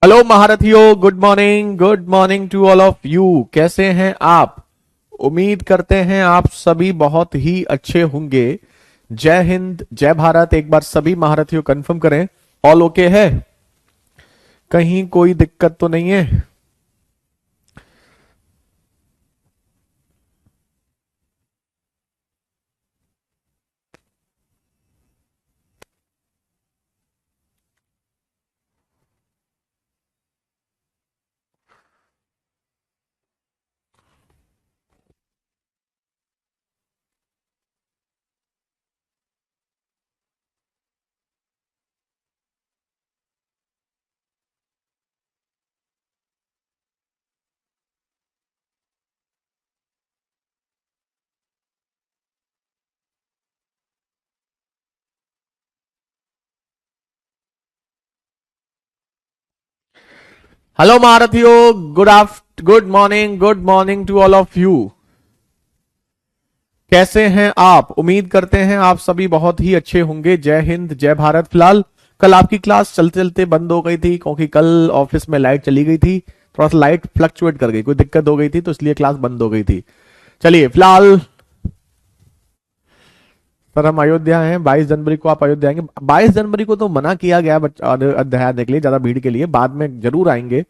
Hello महारथियों, good morning to all of you. कैसे हैं आप? उम्मीद करते हैं आप सभी बहुत ही अच्छे होंगे। जय हिंद, जय भारत। एक बार सभी महारथियों कंफर्म करें, ऑल ओके है? कहीं कोई दिक्कत तो नहीं है? हेलो महारथियों, good morning to all of you. कैसे हैं आप? उम्मीद करते हैं आप सभी बहुत ही अच्छे होंगे। जय हिंद, जय भारत। फिलहाल कल आपकी क्लास चलते चलते बंद हो गई थी क्योंकि कल ऑफिस में लाइट चली गई थी। थोड़ा सा लाइट फ्लक्चुएट कर गई, कोई दिक्कत हो गई थी तो इसलिए क्लास बंद हो गई थी। चलिए, फिलहाल सर हम अयोध्या हैं। 22 जनवरी को आप अयोध्या आएंगे? 22 जनवरी को तो मना किया गया अध्याय देखने के लिए, ज्यादा भीड़ के लिए। बाद में जरूर आएंगे।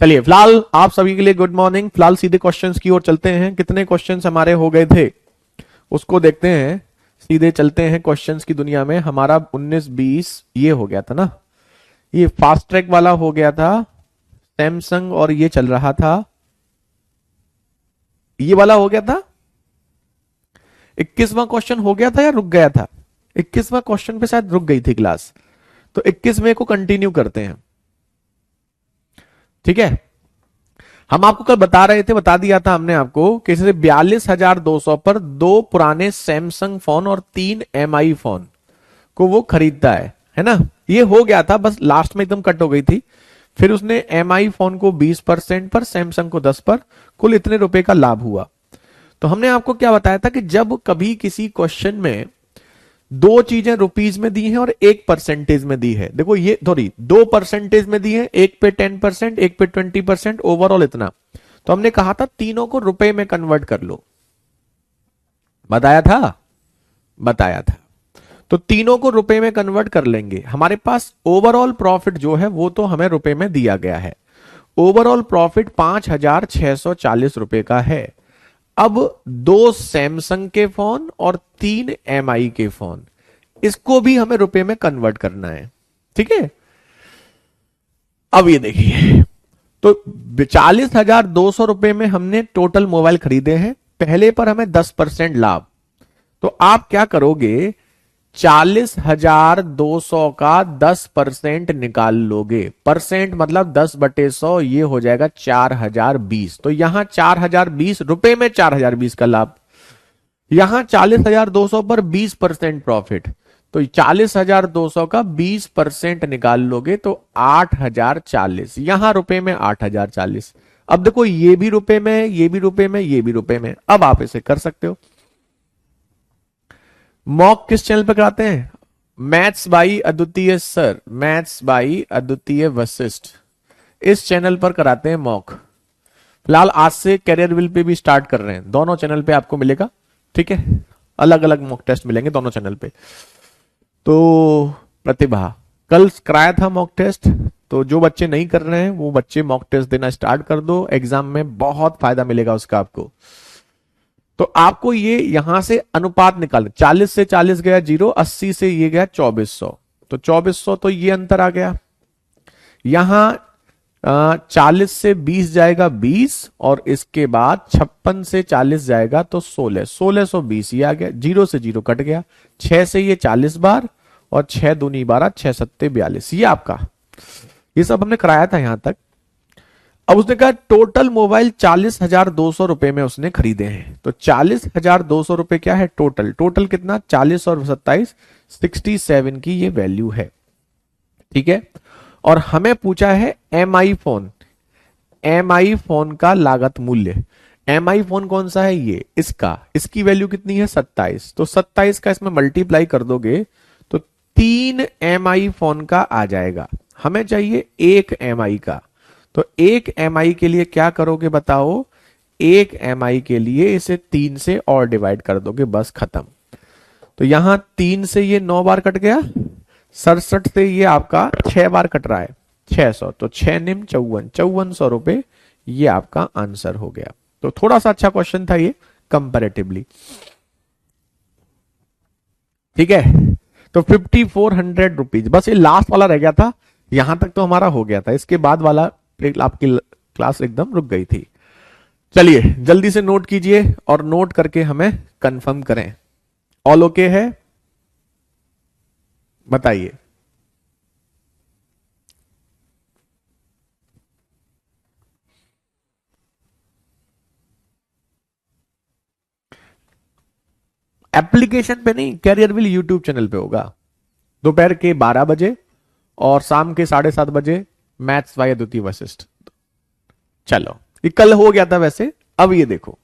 चलिए, फिलहाल आप सभी के लिए गुड मॉर्निंग। फिलहाल सीधे क्वेश्चंस की ओर चलते हैं। कितने क्वेश्चंस हमारे हो गए थे उसको देखते हैं। सीधे चलते हैं क्वेश्चंस की दुनिया में। हमारा 19-20 ये हो गया था ना, ये फास्ट ट्रैक वाला हो गया था सैमसंग, और ये चल रहा था, ये वाला हो गया था। 21वां क्वेश्चन हो गया था या रुक गया था? 21वां क्वेश्चन पे शायद रुक गई थी क्लास, तो 21वें को कंटिन्यू करते हैं। ठीक है, हम आपको कल बता रहे थे, बता दिया था हमने आपको कि जैसे 42,200 पर 2 पुराने सैमसंग फोन और 3 MI फोन को वो खरीदता है ना। ये हो गया था, बस लास्ट में एकदम कट हो गई थी। फिर उसने MI फोन को 20% पर, सैमसंग को 10 पर, कुल इतने रुपए का लाभ हुआ। तो हमने आपको क्या बताया था कि जब कभी किसी क्वेश्चन में दो चीजें रुपीज में दी हैं और 1% में दी है, देखो ये थोड़ी 2% में दी है, एक पे 10%, एक पे 20%, ओवरऑल इतना। तो हमने कहा था तीनों को रुपए में कन्वर्ट कर लो। बताया था, बताया था। तो तीनों को रुपए में कन्वर्ट कर लेंगे। हमारे पास ओवरऑल प्रॉफिट जो है वो तो हमें रुपए में दिया गया है। ओवरऑल प्रॉफिट 5,640 रुपए का है। अब 2 सैमसंग के फोन और 3 MI के फोन, इसको भी हमें रुपए में कन्वर्ट करना है। ठीक है, अब ये देखिए, तो 40,200 रुपए में हमने टोटल मोबाइल खरीदे हैं। पहले पर हमें 10% लाभ। तो आप क्या करोगे, 40,200 का 10% निकाल लोगे। परसेंट मतलब 10/100, ये हो जाएगा 4,020। तो यहां 4,020 रुपए में 4,020 का लाभ, यहां 40,200 पर 20% प्रॉफिट। तो 40,200 का 20% निकाल लोगे तो 8,040, यहां रुपए में 8,040। अब देखो, ये भी रुपए में, ये भी रुपए में, ये भी रुपए में। अब आप इसे कर सकते हो। मॉक किस चैनल पे कराते हैं? मैथ्स बाई अद्वितीय सर, मैथ्स बाई अद्वितीय वशिष्ठ, इस चैनल पर कराते हैं मॉक। फिलहाल आज से कैरियर विल पे भी स्टार्ट कर रहे हैं, दोनों चैनल पे आपको मिलेगा। ठीक है, अलग अलग मॉक टेस्ट मिलेंगे दोनों चैनल पे। तो प्रतिभा, कल कराया था मॉक टेस्ट, तो जो बच्चे नहीं कर रहे हैं वो बच्चे मॉक टेस्ट देना स्टार्ट कर दो। एग्जाम में बहुत फायदा मिलेगा उसका आपको। तो आपको ये यहां से अनुपात निकाल, 40 से 40 गया 0, 80 से ये गया 2400, तो 2400, तो ये अंतर आ गया। यहां 40 से 20 जाएगा 20, और इसके बाद 56 से 40 जाएगा तो 16, 1620 ये आ गया। 0 से 0 कट गया। 6 से ये 40 बार, और 6 दूनी 12, 6 सत्ते 42, ये आपका। ये सब हमने कराया था यहां तक। अब उसने कहा टोटल मोबाइल 40,200 रुपए में उसने खरीदे हैं। तो 40,200 रुपए क्या है टोटल? टोटल कितना? 40 और 27, 67 की ये वैल्यू है। ठीक है, और हमें पूछा है MI फोन, MI फोन का लागत मूल्य। MI फोन कौन सा है? ये, इसका, इसकी वैल्यू कितनी है? 27। तो 27 का इसमें मल्टीप्लाई कर दोगे तो 3 MI फोन का आ जाएगा। हमें चाहिए 1 mi का। तो 1 mi के लिए क्या करोगे बताओ, 1 mi के लिए इसे 3 से और डिवाइड कर दोगे, बस खत्म। तो यहां 3 से ये 9 बार कट गया, 67 से ये आपका 6 बार कट रहा है, 600, तो 6 निम 54, 5400 रुपए ये आपका आंसर हो गया। तो थोड़ा सा अच्छा क्वेश्चन था ये कंपैरेटिवली, ठीक है। तो 5400 रुपीज, बस ये लास्ट वाला रह गया था, यहां तक तो हमारा हो गया था, इसके बाद वाला आपकी क्लास एकदम रुक गई थी। चलिए जल्दी से नोट कीजिए और नोट करके हमें कंफर्म करें। ऑल ओके है, बताइए। एप्लीकेशन पे नहीं, कैरियर विल यूट्यूब चैनल पे होगा दोपहर के 12 बजे और शाम के 7:30 बजे मैथ्स बाय अद्वितीय वशिष्ठ। चलो ये कल हो गया था वैसे, अब ये देखो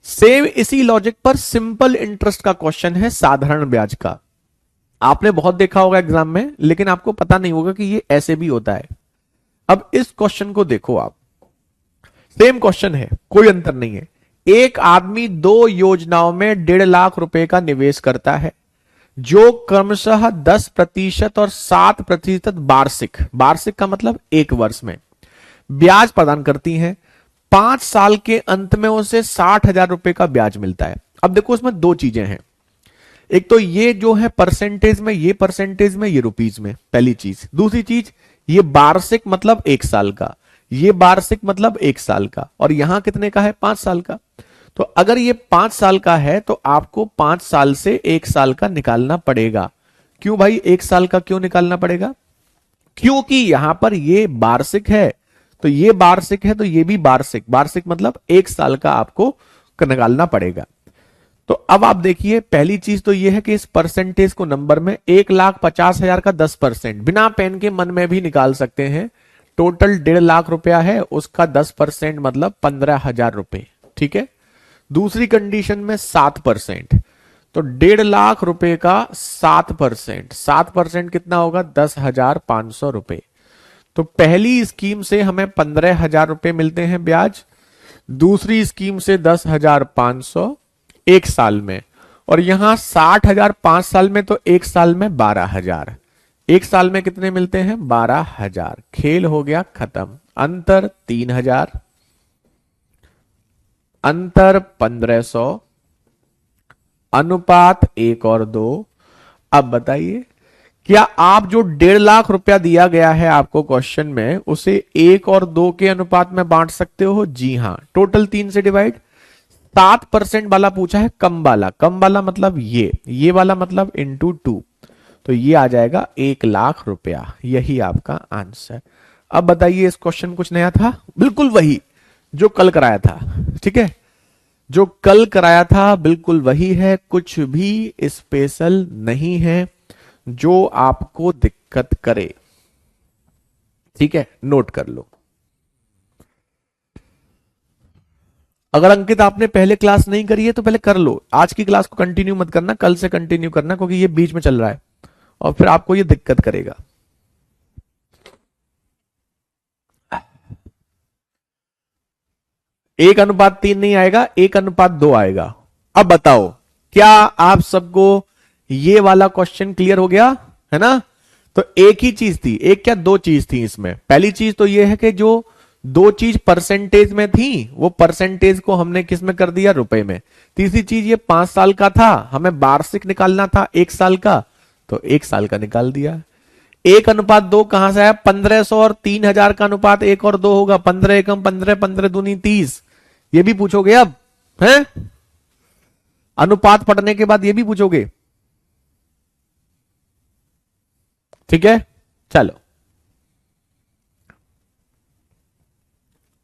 सेम इसी लॉजिक पर सिंपल इंटरेस्ट का क्वेश्चन है, साधारण ब्याज का। आपने बहुत देखा होगा एग्जाम में, लेकिन आपको पता नहीं होगा कि ये ऐसे भी होता है। अब इस क्वेश्चन को देखो आप, सेम क्वेश्चन है, कोई अंतर नहीं है। एक आदमी 2 योजनाओं में 1.5 लाख रुपए का निवेश करता है, जो क्रमशः 10% और 7% वार्षिक, वार्षिक का मतलब 1 वर्ष में ब्याज प्रदान करती हैं। 5 साल के अंत में उसे 60,000 रुपए का ब्याज मिलता है। अब देखो इसमें 2 चीजें हैं, एक तो ये जो है परसेंटेज में, ये परसेंटेज में, ये रुपीज में, पहली चीज। दूसरी चीज ये वार्षिक मतलब 1 साल का, ये वार्षिक मतलब 1 साल का, और यहां कितने का है, 5 साल का। तो अगर ये 5 साल का है तो आपको 5 साल से 1 साल का निकालना पड़ेगा। क्यों भाई 1 साल का क्यों निकालना पड़ेगा, क्योंकि यहां पर ये वार्षिक है, तो ये वार्षिक है, तो ये भी वार्षिक, वार्षिक मतलब 1 साल का आपको निकालना पड़ेगा। तो अब आप देखिए, पहली चीज तो ये है कि इस परसेंटेज को नंबर में 1,50,000 का 10%, बिना पेन के मन में भी निकाल सकते हैं। टोटल 1.5 लाख रुपया है, उसका 10% मतलब 15,000 रुपए, ठीक है। दूसरी कंडीशन में 7%, तो 1.5 लाख रुपए का 7%, 7% कितना होगा, 10,500 रुपए। तो पहली स्कीम से हमें 15,000 रुपए मिलते हैं ब्याज, दूसरी स्कीम से 10,500 1 साल में, और यहां 60,000 5 साल में, तो 1 साल में 12,000, 1 साल में कितने मिलते हैं, 12,000। खेल हो गया खत्म, अंतर 3,000, अंतर 1,500, अनुपात 1 और 2। अब बताइए, क्या आप जो 1.5 लाख रुपया दिया गया है आपको क्वेश्चन में, उसे 1 और 2 के अनुपात में बांट सकते हो? जी हां, टोटल 3 से डिवाइड। 7% वाला पूछा है, कम वाला, कम वाला मतलब ये वाला मतलब इंटू 2, तो ये आ जाएगा 1 लाख रुपया, यही आपका आंसर। अब बताइए, इस क्वेश्चन कुछ नया था? बिल्कुल वही जो कल कराया था, ठीक है, जो कल कराया था बिल्कुल वही है, कुछ भी स्पेशल नहीं है जो आपको दिक्कत करे, ठीक है, नोट कर लो। अगर अंकित आपने पहले क्लास नहीं करी है तो पहले कर लो, आज की क्लास को कंटिन्यू मत करना, कल से कंटिन्यू करना, क्योंकि ये बीच में चल रहा है और फिर आपको ये दिक्कत करेगा। एक अनुपात 3 नहीं आएगा, 1:2 आएगा। अब बताओ, क्या आप सबको ये वाला क्वेश्चन क्लियर हो गया है ना? तो एक ही चीज थी, एक क्या 2 चीज थी इसमें। पहली चीज तो ये है कि जो 2 चीज परसेंटेज में थी, वो परसेंटेज को हमने किस में कर दिया, रुपए में। तीसरी चीज, ये 5 साल का था, हमें वार्षिक निकालना था 1 साल का, तो 1 साल का निकाल दिया। 1:2 कहां से आया, 1,500 और 3,000 का अनुपात 1 और 2 होगा, 15 एकम 15, 15 दूनी 30। ये भी पूछोगे अब, है अनुपात पढ़ने के बाद ये भी पूछोगे, ठीक है। चलो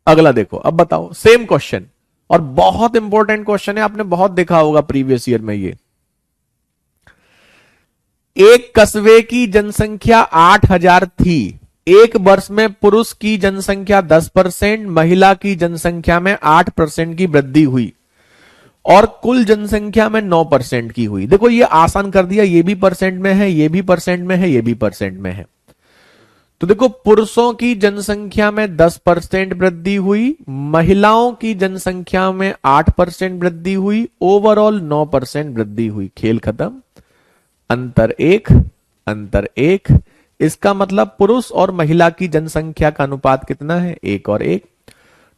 अगला देखो, अब बताओ सेम क्वेश्चन, और बहुत इंपॉर्टेंट क्वेश्चन है, आपने बहुत देखा होगा प्रीवियस ईयर में। ये एक कस्बे की जनसंख्या 8,000 थी, एक वर्ष में पुरुष की जनसंख्या 10%, महिला की जनसंख्या में 8% की वृद्धि हुई और कुल जनसंख्या में 9% की हुई। देखो ये आसान कर दिया, ये भी परसेंट में है, ये भी परसेंट में है, ये भी परसेंट में है। तो देखो पुरुषों की जनसंख्या में 10% वृद्धि हुई, महिलाओं की जनसंख्या में 8% वृद्धि हुई, ओवरऑल 9% वृद्धि हुई। खेल खत्म। अंतर एक, अंतर एक। इसका मतलब पुरुष और महिला की जनसंख्या का अनुपात कितना है? 1 और 1।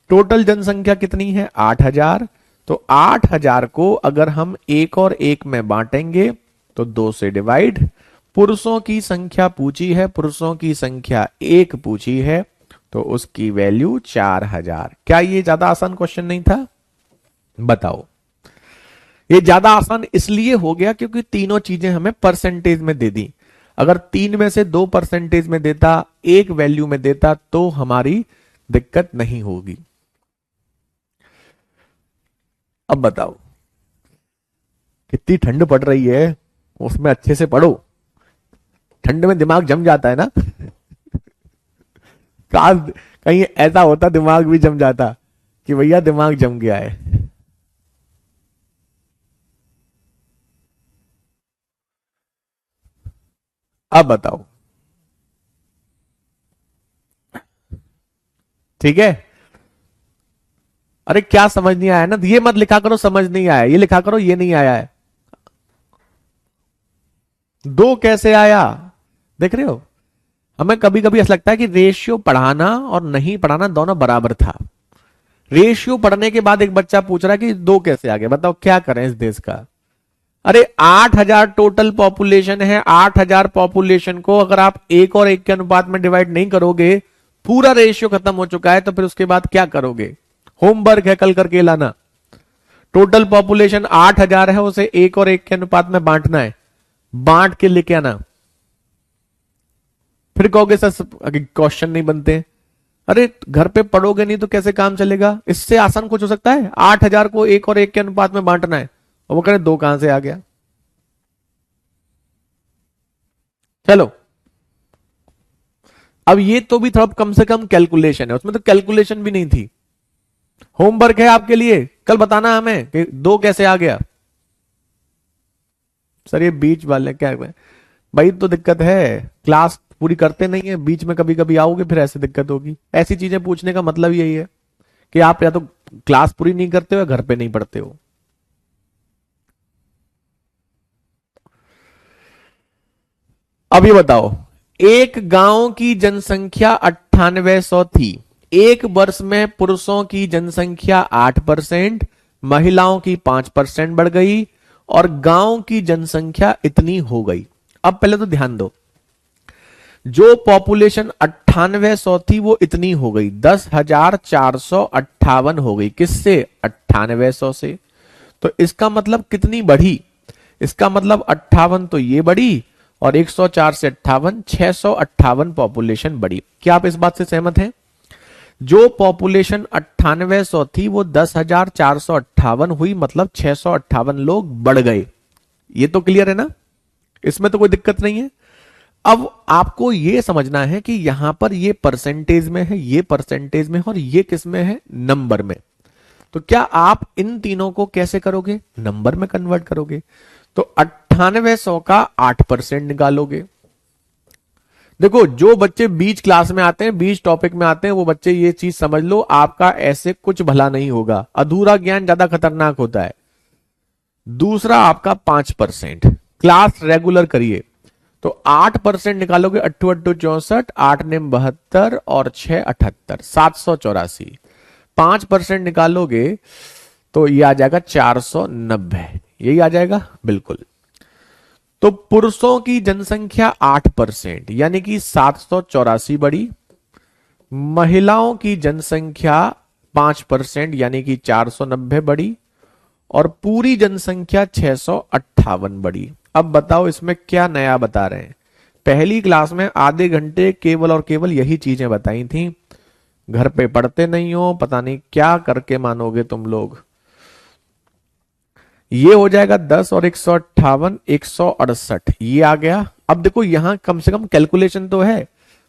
टोटल जनसंख्या कितनी है? 8,000। तो 8,000 को अगर हम 1 और 1 में बांटेंगे तो 2 से डिवाइड। पुरुषों की संख्या पूछी है, पुरुषों की संख्या 1 पूछी है, तो उसकी वैल्यू 4,000। क्या ये ज्यादा आसान क्वेश्चन नहीं था? बताओ। ये ज्यादा आसान इसलिए हो गया क्योंकि तीनों चीजें हमें परसेंटेज में दे दी। अगर 3 में से 2 परसेंटेज में देता, 1 वैल्यू में देता, तो हमारी दिक्कत नहीं होगी। अब बताओ, कितनी ठंड पड़ रही है, उसमें अच्छे से पढ़ो। ठंड में दिमाग जम जाता है ना। काश कहीं ऐसा होता दिमाग भी जम जाता कि भैया दिमाग जम गया है। अब बताओ। ठीक है। अरे क्या समझ नहीं आया ना, ये मत लिखा करो समझ नहीं आया, ये लिखा करो ये नहीं आया है। 2 कैसे आया? देख रहे हो, हमें कभी कभी ऐसा लगता है कि रेशियो पढ़ाना और नहीं पढ़ाना दोनों बराबर था। रेशियो पढ़ने के बाद एक बच्चा पूछ रहा है कि 2 कैसे आ गए, बताओ क्या करें इस देश का। अरे 8,000 टोटल पॉपुलेशन है, 8,000 पॉपुलेशन को अगर आप 1 और 1 के अनुपात में डिवाइड नहीं करोगे, पूरा रेशियो खत्म हो चुका है, तो फिर उसके बाद क्या करोगे? होमवर्क है कल करके लाना। टोटल पॉपुलेशन 8,000 है, उसे 1 और 1 के अनुपात में बांटना है, बांट के लेके आना। फिर कहोगे सर क्वेश्चन नहीं बनते। अरे घर पे पढ़ोगे नहीं तो कैसे काम चलेगा? इससे आसान कुछ हो सकता है? 8,000 को 1 और 1 के अनुपात में बांटना है, और वो कह रहे 2 कहां से आ गया? चलो, अब ये तो भी थोड़ा कम से कम कैलकुलेशन है, उसमें तो कैलकुलेशन भी नहीं थी। होमवर्क है आपके लिए, कल बताना हमें कि 2 कैसे आ गया। सर ये बीच वाले क्या है? भाई तो दिक्कत है, क्लास पूरी करते नहीं है, बीच में कभी कभी आओगे फिर ऐसे दिक्कत होगी। ऐसी चीजें पूछने का मतलब यही है कि आप या तो क्लास पूरी नहीं करते हो या घर पे नहीं पढ़ते हो। अब ये बताओ, एक गांव की जनसंख्या 9800 थी। एक वर्ष में पुरुषों की जनसंख्या 8%, महिलाओं की 5% बढ़ गई और गांव की जनसंख्या इतनी हो गई। अब पहले तो ध्यान दो, जो पॉपुलेशन 9800 थी वो इतनी हो गई, 10,458 हो गई। किससे? 9800 से। तो इसका मतलब कितनी बढ़ी? इसका मतलब 58 तो ये बढ़ी और 104 से 58, 658 पॉपुलेशन बढ़ी। क्या आप इस बात से सहमत हैं? जो पॉपुलेशन 9800 थी वो 10,458 हुई, मतलब 658 लोग बढ़ गए। ये तो क्लियर है ना, इसमें तो कोई दिक्कत नहीं है। अब आपको यह समझना है कि यहां पर ये परसेंटेज में है, ये परसेंटेज में है और ये किस में है? नंबर में। तो क्या आप इन तीनों को कैसे करोगे? नंबर में कन्वर्ट करोगे। तो 9800 का 8% निकालोगे। देखो जो बच्चे बीच क्लास में आते हैं, बीच टॉपिक में आते हैं, वो बच्चे ये चीज समझ लो, आपका ऐसे कुछ भला नहीं होगा। अधूरा ज्ञान ज्यादा खतरनाक होता है। दूसरा आपका 5%, क्लास रेगुलर करिए। तो 8% निकालोगे, 8 8 64, 8 ने 72 और 6 78, 784। 5% निकालोगे तो ये आ जाएगा 490, यही आ जाएगा बिल्कुल। तो पुरुषों की जनसंख्या 8% यानी कि 784 बढ़ी, महिलाओं की जनसंख्या 5% यानी कि 490 बढ़ी और पूरी जनसंख्या 658 बढ़ी। अब बताओ इसमें क्या नया बता रहे हैं? पहली क्लास में आधे घंटे केवल और केवल यही चीजें बताई थी। घर पे पढ़ते नहीं हो, पता नहीं क्या करके मानोगे तुम लोग। ये हो जाएगा 10 और 158, 168, ये आ गया। अब देखो यहां कम से कम कैलकुलेशन तो है,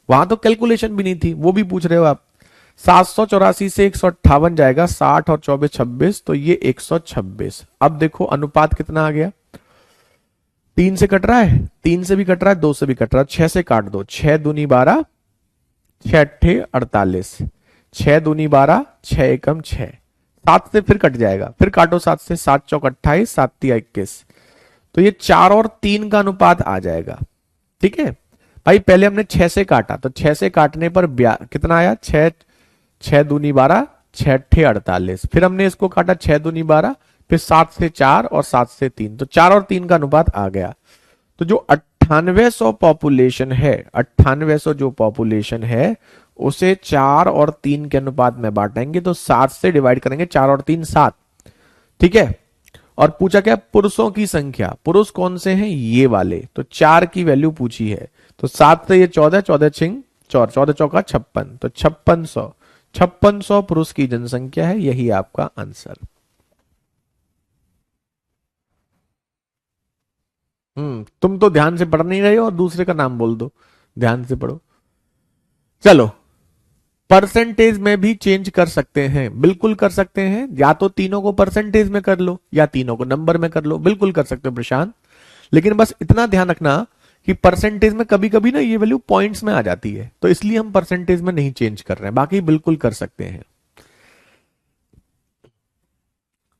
वहां तो कैलकुलेशन भी नहीं थी, वो भी पूछ रहे हो आप। 784 से 158 जाएगा, 60 और 24 26, तो ये 126। अब देखो अनुपात कितना आ गया? 3 से कट रहा है, 3 से भी कट रहा है, 2 से भी कट रहा है, 6 से काट दो, 6 दूनी 12, 6 अट्ठे 48, 6 दूनी 12, 6 एकम 6, 7 से फिर कट जाएगा, फिर काटो 7 से, 7 चौक 28, 7 तिया 21, तो ये 4 और 3 का अनुपात आ जाएगा। ठीक है भाई, पहले हमने 6 से काटा, तो 6 से काटने पर कितना आया, 6, 6 दूनी 12, 6 अट्ठे 48, फिर हमने इसको काटा 6 दूनी 12, फिर 7 से 4 और 7 से 3, तो 4 और 3 का अनुपात आ गया। तो जो 9800 पॉपुलेशन है, 9800 जो पॉपुलेशन है उसे 4 और 3 के अनुपात में बांटेंगे, तो 7 से डिवाइड करेंगे, 4 और 3 7। ठीक है, और पूछा क्या, पुरुषों की संख्या, पुरुष कौन से हैं, ये वाले, तो 4 की वैल्यू पूछी है, तो 7 से ये 14, 14 छिंग 14 चौका 56, तो 5600 पुरुष की जनसंख्या है, यही आपका आंसर। तुम तो ध्यान से पढ़ नहीं रहे हो और दूसरे का नाम बोल दो, ध्यान से पढ़ो। चलो, परसेंटेज में भी चेंज कर सकते हैं, बिल्कुल कर सकते हैं, या तो तीनों को परसेंटेज में कर लो या तीनों को नंबर में कर लो, बिल्कुल कर सकते हो प्रशांत। लेकिन बस इतना ध्यान रखना कि परसेंटेज में कभी कभी ना ये वैल्यू पॉइंट्स में आ जाती है, तो इसलिए हम परसेंटेज में नहीं चेंज कर रहे हैं, बाकी बिल्कुल कर सकते हैं।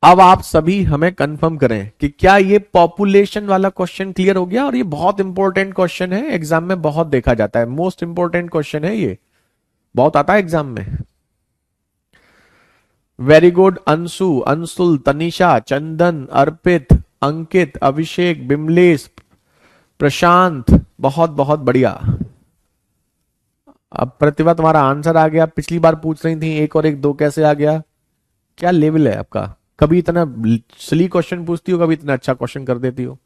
अब आप सभी हमें कंफर्म करें कि क्या ये पॉपुलेशन वाला क्वेश्चन क्लियर हो गया, और ये बहुत इंपॉर्टेंट क्वेश्चन है, एग्जाम में बहुत देखा जाता है, मोस्ट इंपॉर्टेंट क्वेश्चन है, ये बहुत आता है एग्जाम में। वेरी गुड अंशु, अंशुल, तनिषा, चंदन, अर्पित, अंकित, अभिषेक, बिमलेश, प्रशांत, बहुत बहुत बढ़िया। अब प्रतिभा तुम्हारा आंसर आ गया, पिछली बार पूछ रही थी 1 और 1 2 कैसे आ गया, क्या लेवल है आपका, कभी इतना सिली क्वेश्चन पूछती हो, कभी इतना अच्छा क्वेश्चन कर देती हो।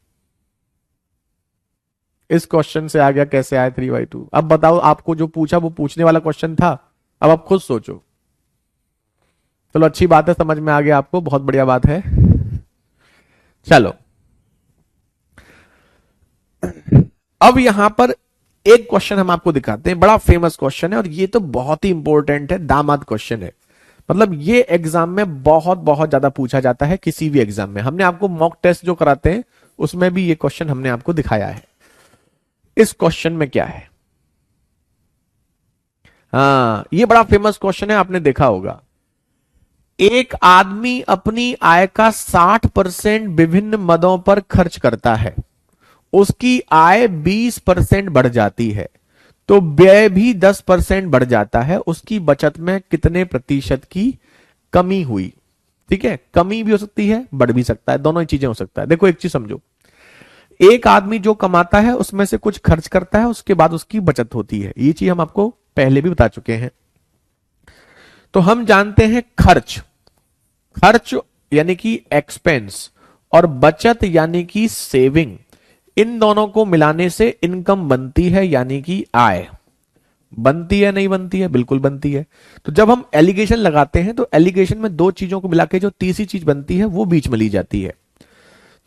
इस क्वेश्चन से आ गया, कैसे आया 3/2। अब बताओ, आपको जो पूछा वो पूछने वाला क्वेश्चन था, अब आप खुद सोचो। चलो अच्छी बात है, समझ में आ गया आपको, बहुत बढ़िया बात है। चलो अब यहां पर एक क्वेश्चन हम आपको दिखाते हैं, बड़ा फेमस क्वेश्चन है और ये तो बहुत ही इंपॉर्टेंट है, दामाद क्वेश्चन है, मतलब ये एग्जाम में बहुत बहुत ज्यादा पूछा जाता है, किसी भी एग्जाम में। हमने आपको मॉक टेस्ट जो कराते हैं उसमें भी ये क्वेश्चन हमने आपको दिखाया है। इस क्वेश्चन में क्या है, हाँ ये बड़ा फेमस क्वेश्चन है, आपने देखा होगा। एक आदमी अपनी आय का 60% विभिन्न मदों पर खर्च करता है, उसकी आय 20% बढ़ जाती है, तो व्यय भी 10% बढ़ जाता है, उसकी बचत में कितने प्रतिशत की कमी हुई। ठीक है, कमी भी हो सकती है, बढ़ भी सकता है, दोनों ही चीजें हो सकता है। देखो एक चीज समझो, एक आदमी जो कमाता है उसमें से कुछ खर्च करता है, उसके बाद उसकी बचत होती है, ये चीज हम आपको पहले भी बता चुके हैं। तो हम जानते हैं खर्च, खर्च यानी कि एक्सपेंस, और बचत यानी कि सेविंग, इन दोनों को मिलाने से इनकम बनती है, यानी कि आय। बनती है नहीं बनती है, बिल्कुल बनती है। तो जब हम एलिगेशन लगाते हैं तो एलिगेशन में दो चीजों को मिला के जो तीसरी चीज बनती है वो बीच में ली जाती है।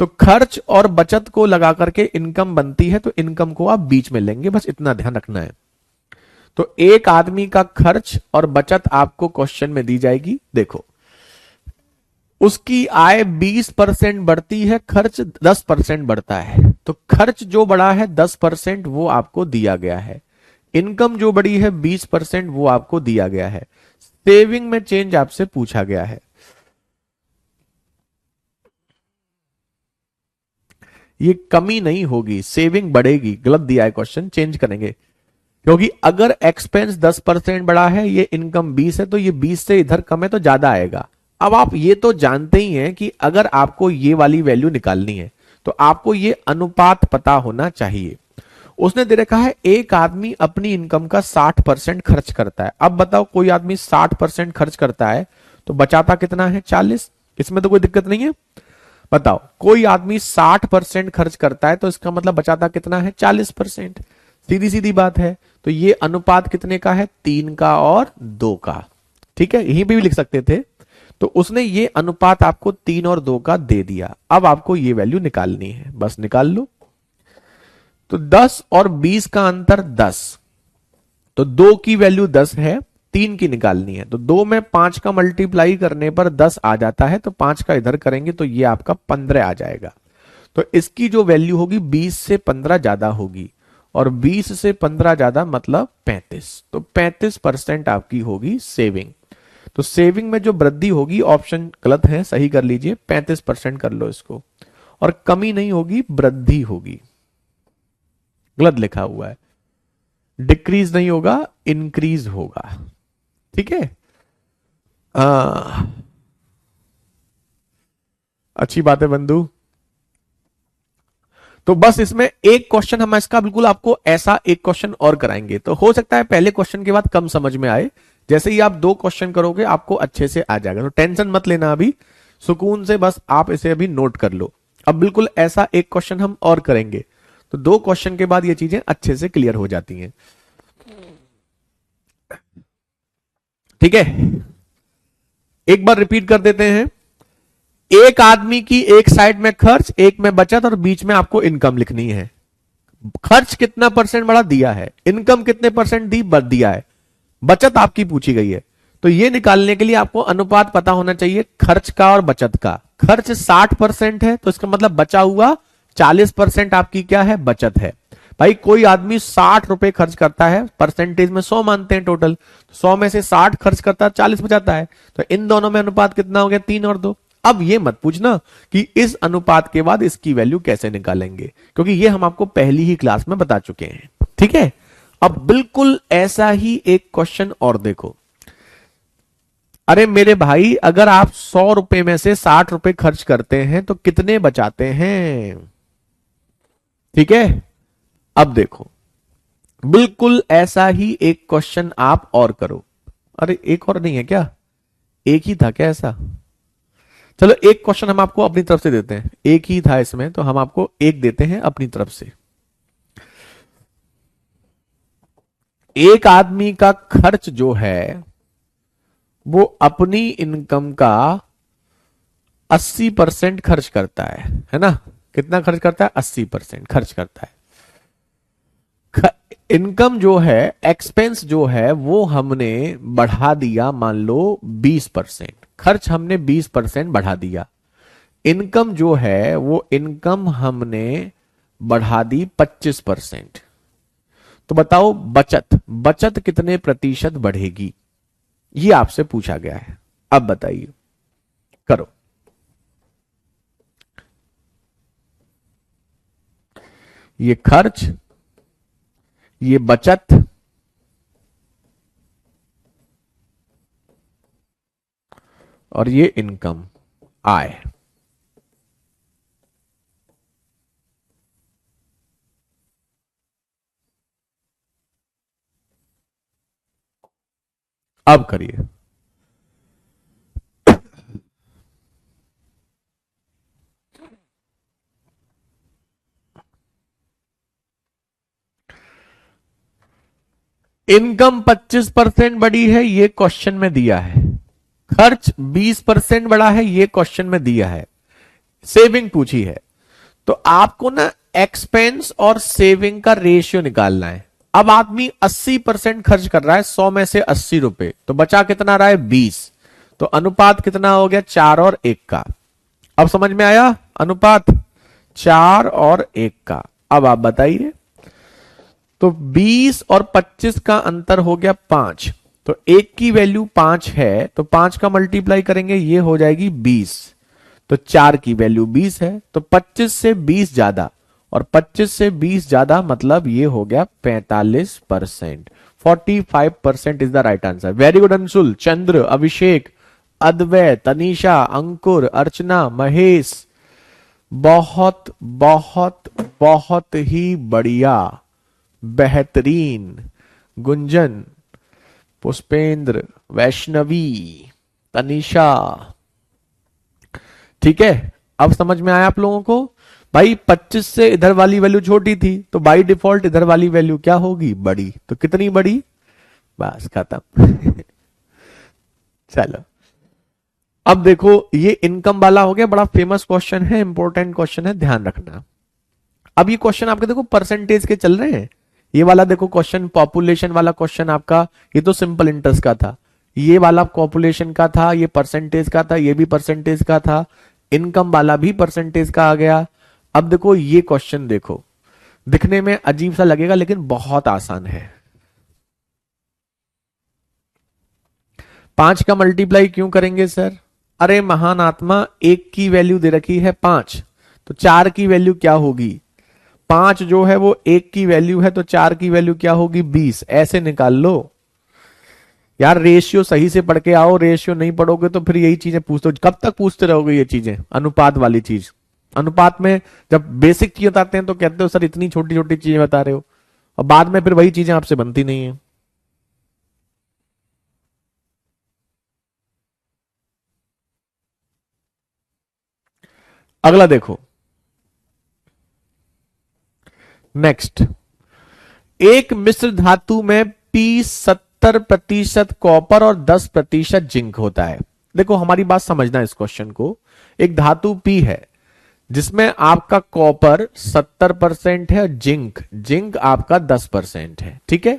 तो खर्च और बचत को लगा करके इनकम बनती है, तो इनकम को आप बीच में लेंगे, बस इतना ध्यान रखना है। तो एक आदमी का खर्च और बचत आपको क्वेश्चन में दी जाएगी। देखो, उसकी आय 20% बढ़ती है, खर्च 10% बढ़ता है, तो खर्च जो बढ़ा है 10% वो आपको दिया गया है, इनकम जो बढ़ी है 20% वो आपको दिया गया है, सेविंग में चेंज आपसे पूछा गया है। ये कमी नहीं होगी, सेविंग बढ़ेगी, गलत दिया है क्वेश्चन, चेंज करेंगे। क्योंकि अगर एक्सपेंस 10% बढ़ा है, ये इनकम 20 है, तो ये 20 से इधर कम है तो ज्यादा आएगा। अब आप ये तो जानते ही हैं कि अगर आपको ये वाली वैल्यू निकालनी है तो आपको ये अनुपात पता होना चाहिए। उसने दे रखा है एक आदमी अपनी इनकम का 60% खर्च करता है। अब बताओ, कोई आदमी 60% खर्च करता है तो बचाता कितना है, 40। इसमें तो कोई दिक्कत नहीं है। बताओ, कोई आदमी 60% खर्च करता है तो इसका मतलब बचाता कितना है, 40%। सीधी सीधी बात है। तो ये अनुपात कितने का है, 3 का और 2 का। ठीक है, यहीं भी लिख सकते थे। तो उसने ये अनुपात आपको 3 और 2 का दे दिया। अब आपको ये वैल्यू निकालनी है, बस निकाल लो। तो 10 और 20 का अंतर 10, तो 2 की वैल्यू 10 है, 3 की निकालनी है। तो 2 में 5 का मल्टीप्लाई करने पर 10 आ जाता है, तो 5 का इधर करेंगे तो ये आपका 15 आ जाएगा। तो इसकी जो वैल्यू होगी 20 से 15 ज्यादा होगी, और 20 से 15 ज्यादा मतलब 35, तो 35% आपकी होगी सेविंग। तो सेविंग में जो वृद्धि होगी, ऑप्शन गलत है, सही कर लीजिए, 35% कर लो इसको, और कमी नहीं होगी, वृद्धि होगी, गलत लिखा हुआ है, डिक्रीज नहीं होगा, इंक्रीज होगा। ठीक है, अच्छी बात है बंधु। तो बस इसमें एक क्वेश्चन हम इसका बिल्कुल आपको ऐसा एक क्वेश्चन और कराएंगे, तो हो सकता है पहले क्वेश्चन के बाद कम समझ में आए, जैसे ही आप 2 क्वेश्चन करोगे आपको अच्छे से आ जाएगा, तो टेंशन मत लेना, अभी सुकून से बस आप इसे अभी नोट कर लो। अब बिल्कुल ऐसा एक क्वेश्चन हम और करेंगे, तो 2 क्वेश्चन के बाद ये चीजें अच्छे से क्लियर हो जाती हैं। ठीक है, एक बार रिपीट कर देते हैं। एक आदमी की एक साइड में खर्च, एक में बचत, और बीच में आपको इनकम लिखनी है। खर्च कितना परसेंट बढ़ा दिया है, इनकम कितने परसेंट दी बढ़ दिया है, बचत आपकी पूछी गई है। तो ये निकालने के लिए आपको अनुपात पता होना चाहिए खर्च का और बचत का। खर्च 60% है, तो इसका मतलब बचा हुआ 40% आपकी क्या है, बचत है। भाई कोई आदमी 60 रुपए खर्च करता है, परसेंटेज में 100 मानते हैं टोटल, 100 में से 60 खर्च करता है, 40 बचाता है, तो इन दोनों में अनुपात कितना हो गया, 3 और 2। अब ये मत पूछना कि इस अनुपात के बाद इसकी वैल्यू कैसे निकालेंगे, क्योंकि ये हम आपको पहली ही क्लास में बता चुके हैं। ठीक है, अब बिल्कुल ऐसा ही एक क्वेश्चन और देखो। अरे मेरे भाई, अगर आप 100 रुपए में से 60 रुपए खर्च करते हैं तो कितने बचाते हैं? ठीक है, अब देखो बिल्कुल ऐसा ही एक क्वेश्चन आप और करो। अरे एक और नहीं है क्या, एक ही था क्या ऐसा? चलो एक क्वेश्चन हम आपको अपनी तरफ से देते हैं, एक ही था इसमें, तो हम आपको एक देते हैं अपनी तरफ से। एक आदमी का खर्च जो है वो अपनी इनकम का 80% खर्च करता है ना? कितना खर्च करता है? 80% खर्च करता है। इनकम जो है, एक्सपेंस जो है वो हमने बढ़ा दिया, मान लो 20%, खर्च हमने 20% बढ़ा दिया। इनकम जो है वो इनकम हमने बढ़ा दी 25%। तो बताओ बचत, बचत कितने प्रतिशत बढ़ेगी, ये आपसे पूछा गया है। अब बताइए, करो। ये खर्च, ये बचत, और ये इनकम, आय। अब करिए। इनकम 25% बढ़ी है, ये क्वेश्चन में दिया है। खर्च 20% बढ़ा है, ये क्वेश्चन में दिया है। सेविंग पूछी है, तो आपको ना एक्सपेंस और सेविंग का रेशियो निकालना है। अब आदमी 80% खर्च कर रहा है, 100 में से 80 रुपए, तो बचा कितना रहा है, 20। तो अनुपात कितना हो गया, 4 और 1 का। अब समझ में आया अनुपात 4 और 1 का। अब आप बताइए, तो 20 और 25 का अंतर हो गया 5, तो 1 की वैल्यू 5 है, तो 5 का मल्टीप्लाई करेंगे, ये हो जाएगी 20। तो 4 की वैल्यू 20 है, तो 25 से 20 ज्यादा, और 25 से 20 ज्यादा मतलब ये हो गया 45%। 45% is the right answer. Very good Anshul, Chandra, Abhishek, Advait, Tanisha, Ankur, Archana, Mahesh, बहुत बहुत बहुत ही बढ़िया, बेहतरीन। गुंजन, पुष्पेंद्र, वैष्णवी, तनिषा। ठीक है, अब समझ में आया आप लोगों को? भाई 25 से इधर वाली वैल्यू छोटी थी, तो बाय डिफॉल्ट इधर वाली वैल्यू क्या होगी, बड़ी। तो कितनी बड़ी, बस खत्म। चलो अब देखो, ये इनकम वाला हो गया, बड़ा फेमस क्वेश्चन है, इंपॉर्टेंट क्वेश्चन है, ध्यान रखना। अब ये क्वेश्चन आपके देखो परसेंटेज के चल रहे हैं। ये वाला देखो क्वेश्चन, पॉपुलेशन वाला क्वेश्चन आपका, ये तो सिंपल इंटरेस्ट का था। ये वाला पॉपुलेशन का था, ये परसेंटेज का था, ये भी परसेंटेज का था। इनकम वाला भी परसेंटेज का आ गया। अब देखो ये क्वेश्चन देखो, दिखने में अजीब सा लगेगा लेकिन बहुत आसान है। 5 का मल्टीप्लाई क्यों करेंगे सर? अरे महान आत्मा, 1 की वैल्यू दे रखी है 5, तो 4 की वैल्यू क्या होगी? 5 जो है वो 1 की वैल्यू है, तो 4 की वैल्यू क्या होगी? 20। ऐसे निकाल लो यार, रेशियो सही से पढ़ के आओ। रेशियो नहीं पढ़ोगे तो फिर यही चीजें पूछते हो, कब तक पूछते रहोगे ये चीजें? अनुपात वाली चीज, अनुपात में जब बेसिक चीजें बताते हैं तो कहते हो सर इतनी छोटी छोटी चीजें बता रहे हो, और बाद में फिर वही चीजें आपसे बनती नहीं है। अगला देखो, नेक्स्ट, एक मिश्र धातु में P 70% कॉपर और 10% जिंक होता है। देखो हमारी बात समझना इस क्वेश्चन को। एक धातु P है जिसमें आपका कॉपर 70% है, जिंक जिंक आपका 10% है, ठीक है।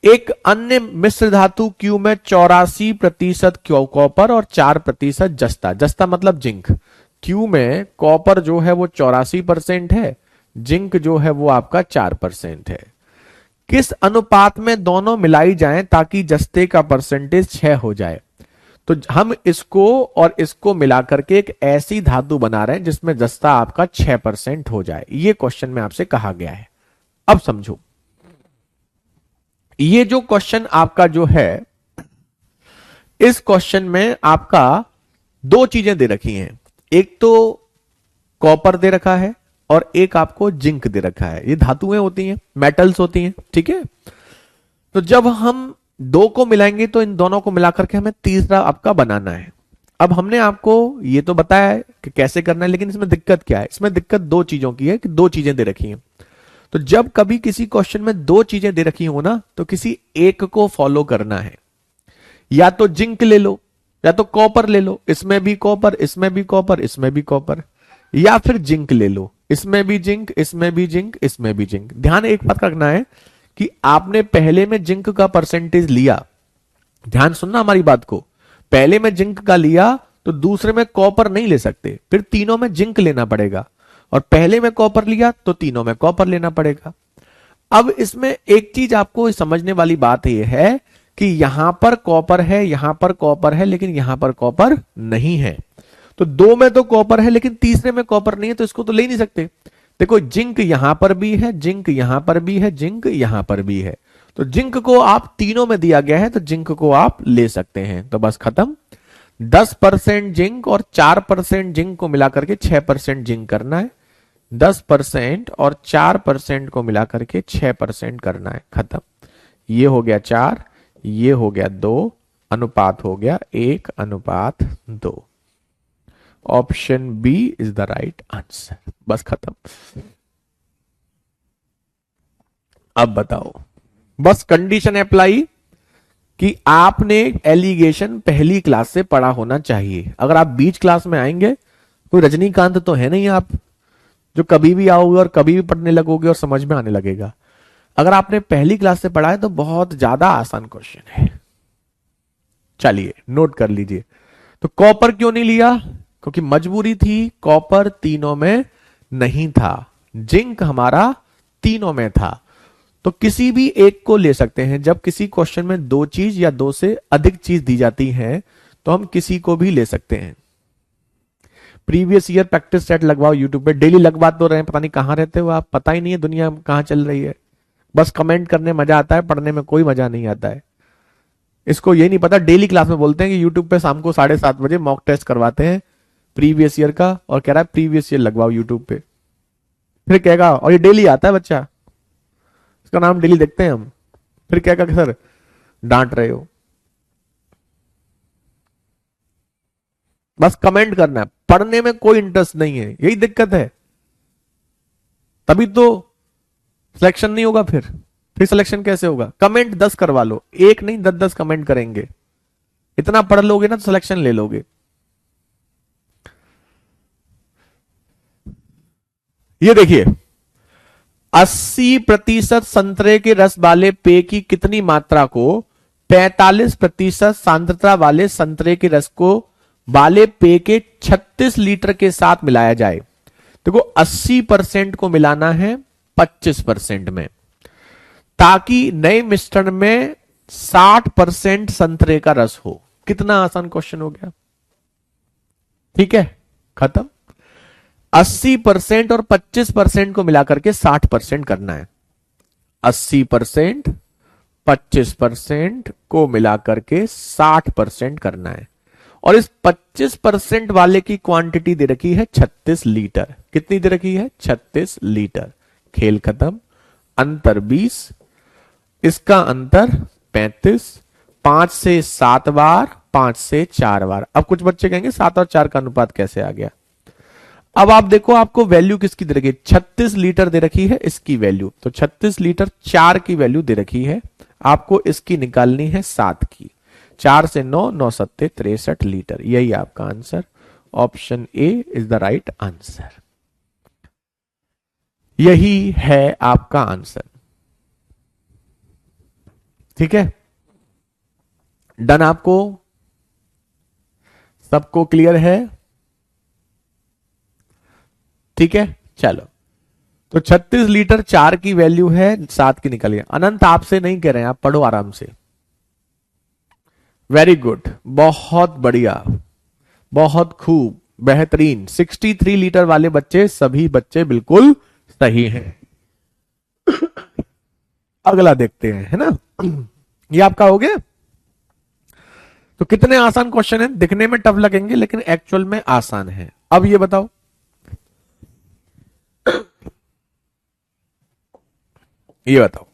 एक अन्य मिश्र धातु Q में 84% कॉपर और 4% जस्ता, जस्ता मतलब जिंक। Q में कॉपर जो है वो 84% है, जिंक जो है वो आपका 4% है। किस अनुपात में दोनों मिलाई जाएं ताकि जस्ते का परसेंटेज 6 हो जाए? तो हम इसको और इसको मिला करके एक ऐसी धातु बना रहे हैं जिसमें जस्ता आपका 6% हो जाए। ये क्वेश्चन में आपसे कहा गया है। अब समझो, ये जो क्वेश्चन आपका जो है, इस क्वेश्चन में आपका दो चीजें दे रखी हैं। एक तो कॉपर दे रखा है और एक आपको जिंक दे रखा है। ये धातुएं होती हैं, मेटल्स होती हैं, ठीक है। तो जब हम दो को मिलाएंगे तो इन दोनों को मिलाकर के हमें तीसरा आपका बनाना है। अब हमने आपको ये तो बताया है कि कैसे करना है, लेकिन इसमें दिक्कत क्या है? इसमें दिक्कत दो चीजों की है कि दो चीजें दे रखी हैं। तो जब कभी किसी क्वेश्चन में दो चीजें दे रखी हो ना, तो किसी एक को फॉलो करना है। या तो जिंक ले लो या तो कॉपर ले लो, इसमें भी कॉपर, इसमें भी कॉपर, इसमें भी कॉपर, या फिर जिंक ले लो, इसमें भी जिंक, इसमें भी जिंक, इसमें भी जिंक। ध्यान एक बात रखना है कि आपने पहले में जिंक का परसेंटेज लिया, ध्यान सुनना हमारी बात को, पहले में जिंक का लिया तो दूसरे में कॉपर नहीं ले सकते, फिर तीनों में जिंक लेना पड़ेगा, और पहले में कॉपर लिया तो तीनों में कॉपर लेना पड़ेगा। अब इसमें एक चीज आपको समझने वाली बात यह है कि यहां पर कॉपर है, यहां पर कॉपर है, लेकिन यहां पर कॉपर नहीं है। तो दो में तो कॉपर है लेकिन तीसरे में कॉपर नहीं है, तो इसको तो ले नहीं सकते। देखो जिंक यहां पर भी है, जिंक यहां पर भी है, जिंक यहां पर भी है, तो जिंक को आप तीनों में दिया गया है तो जिंक को आप ले सकते हैं। तो बस खत्म। 10% जिंक और 4% जिंक को मिलाकर के 6% जिंक करना है। 10% और 4% को मिलाकर के 6% करना है, खत्म। ये हो गया 4, ये हो गया 2, अनुपात हो गया 1:2। Option B is the right answer. बस खत्म। अब बताओ, बस कंडीशन अप्लाई कि आपने एलिगेशन पहली क्लास से पढ़ा होना चाहिए। अगर आप बीच क्लास में आएंगे, कोई रजनीकांत तो है नहीं आप जो कभी भी आओगे और कभी भी पढ़ने लगोगे और समझ में आने लगेगा। अगर आपने पहली क्लास से पढ़ा है तो बहुत ज्यादा आसान क्वेश्चन है। चलिए नोट कर लीजिए। तो कॉपर क्यों नहीं लिया? क्योंकि मजबूरी थी, कॉपर तीनों में नहीं था, जिंक हमारा तीनों में था। तो किसी भी एक को ले सकते हैं। जब किसी क्वेश्चन में दो चीज या दो से अधिक चीज दी जाती है तो हम किसी को भी ले सकते हैं। प्रीवियस ईयर प्रैक्टिस सेट लगवाओ यूट्यूब पे, डेली लगवा तो रहे हैं, पता नहीं कहां रहते हो आप, पता ही नहीं है दुनिया कहां चल रही है। बस कमेंट करने मजा आता है, पढ़ने में कोई मजा नहीं आता है। इसको ये नहीं पता, डेली क्लास में बोलते हैं कि यूट्यूब पे शाम को 7:30 बजे मॉक टेस्ट करवाते हैं प्रीवियस ईयर का, और कह रहा है प्रीवियस ईयर लगवाओ यूट्यूब पे। फिर कहेगा और ये डेली आता है बच्चा, इसका नाम डेली देखते हैं हम, फिर कहेगा कि सर डांट रहे हो। बस कमेंट करना है, पढ़ने में कोई इंटरेस्ट नहीं है, यही दिक्कत है। तभी तो सिलेक्शन नहीं होगा। फिर सिलेक्शन कैसे होगा? कमेंट 10 करवा लो, एक नहीं 10-10 कमेंट करेंगे। इतना पढ़ लोगे ना तो सिलेक्शन ले लोगे। ये देखिए, 80% संतरे के रस वाले पेय की कितनी मात्रा को 45% सांद्रता वाले संतरे के रस को वाले पेय के 36 लीटर के साथ मिलाया जाए? देखो 80% को मिलाना है 25% में, ताकि नए मिश्रण में 60% संतरे का रस हो। कितना आसान क्वेश्चन हो गया। ठीक है, खत्म। 80% और 25% को मिलाकर के 60% करना है। 80% 25% को मिलाकर के 60% करना है। और इस 25% वाले की क्वांटिटी दे रखी है 36 लीटर। कितनी दे रखी है? 36 लीटर। खेल खत्म। अंतर 20, इसका अंतर 35। 5 से 7 बार, 5 से 4 बार। अब कुछ बच्चे कहेंगे 7 और 4 का अनुपात कैसे आ गया। अब आप देखो, आपको वैल्यू किसकी दे रखी है? 36 लीटर दे रखी है इसकी वैल्यू, तो 36 लीटर 4 की वैल्यू दे रखी है, आपको इसकी निकालनी है 7 की। 4 से 9, 9 सत्ते 63 लीटर। यही आपका answer. Option A is the right answer. यही है आपका आंसर। ठीक है, डन। आपको सबको क्लियर है? ठीक है, चलो। तो 36 लीटर 4 की वैल्यू है, 7 की निकली। अनंत आपसे नहीं कह रहे हैं, आप पढ़ो आराम से। वेरी गुड, बहुत बढ़िया, बहुत खूब, बेहतरीन। 63 लीटर वाले बच्चे, सभी बच्चे बिल्कुल सही हैं। अगला देखते हैं, है ना। ये आपका हो गया। तो कितने आसान क्वेश्चन हैं, दिखने में टफ लगेंगे लेकिन एक्चुअल में आसान है। अब ये बताओ, ये बताओ,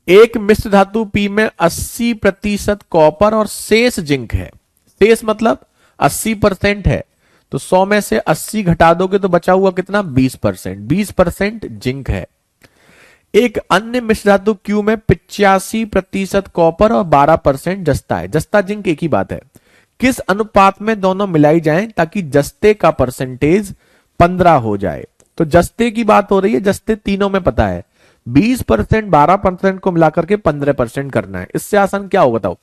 एक मिश्र धातु पी में 80% कॉपर और शेष जिंक है। शेष मतलब 80% है, तो 100 में से 80 घटा दोगे तो बचा हुआ कितना? 20%। 20% जिंक है। एक अन्य मिश्र धातु क्यू में 85% कॉपर और 12% जस्ता है। जस्ता जिंक एक ही बात है। किस अनुपात में दोनों मिलाई जाएं ताकि जस्ते का परसेंटेज 15 हो जाए? तो जस्ते की बात हो रही है, जस्ते तीनों में पता है। 20% 12% को मिलाकर के 15% करना है। इससे आसान क्या होगा बताओ?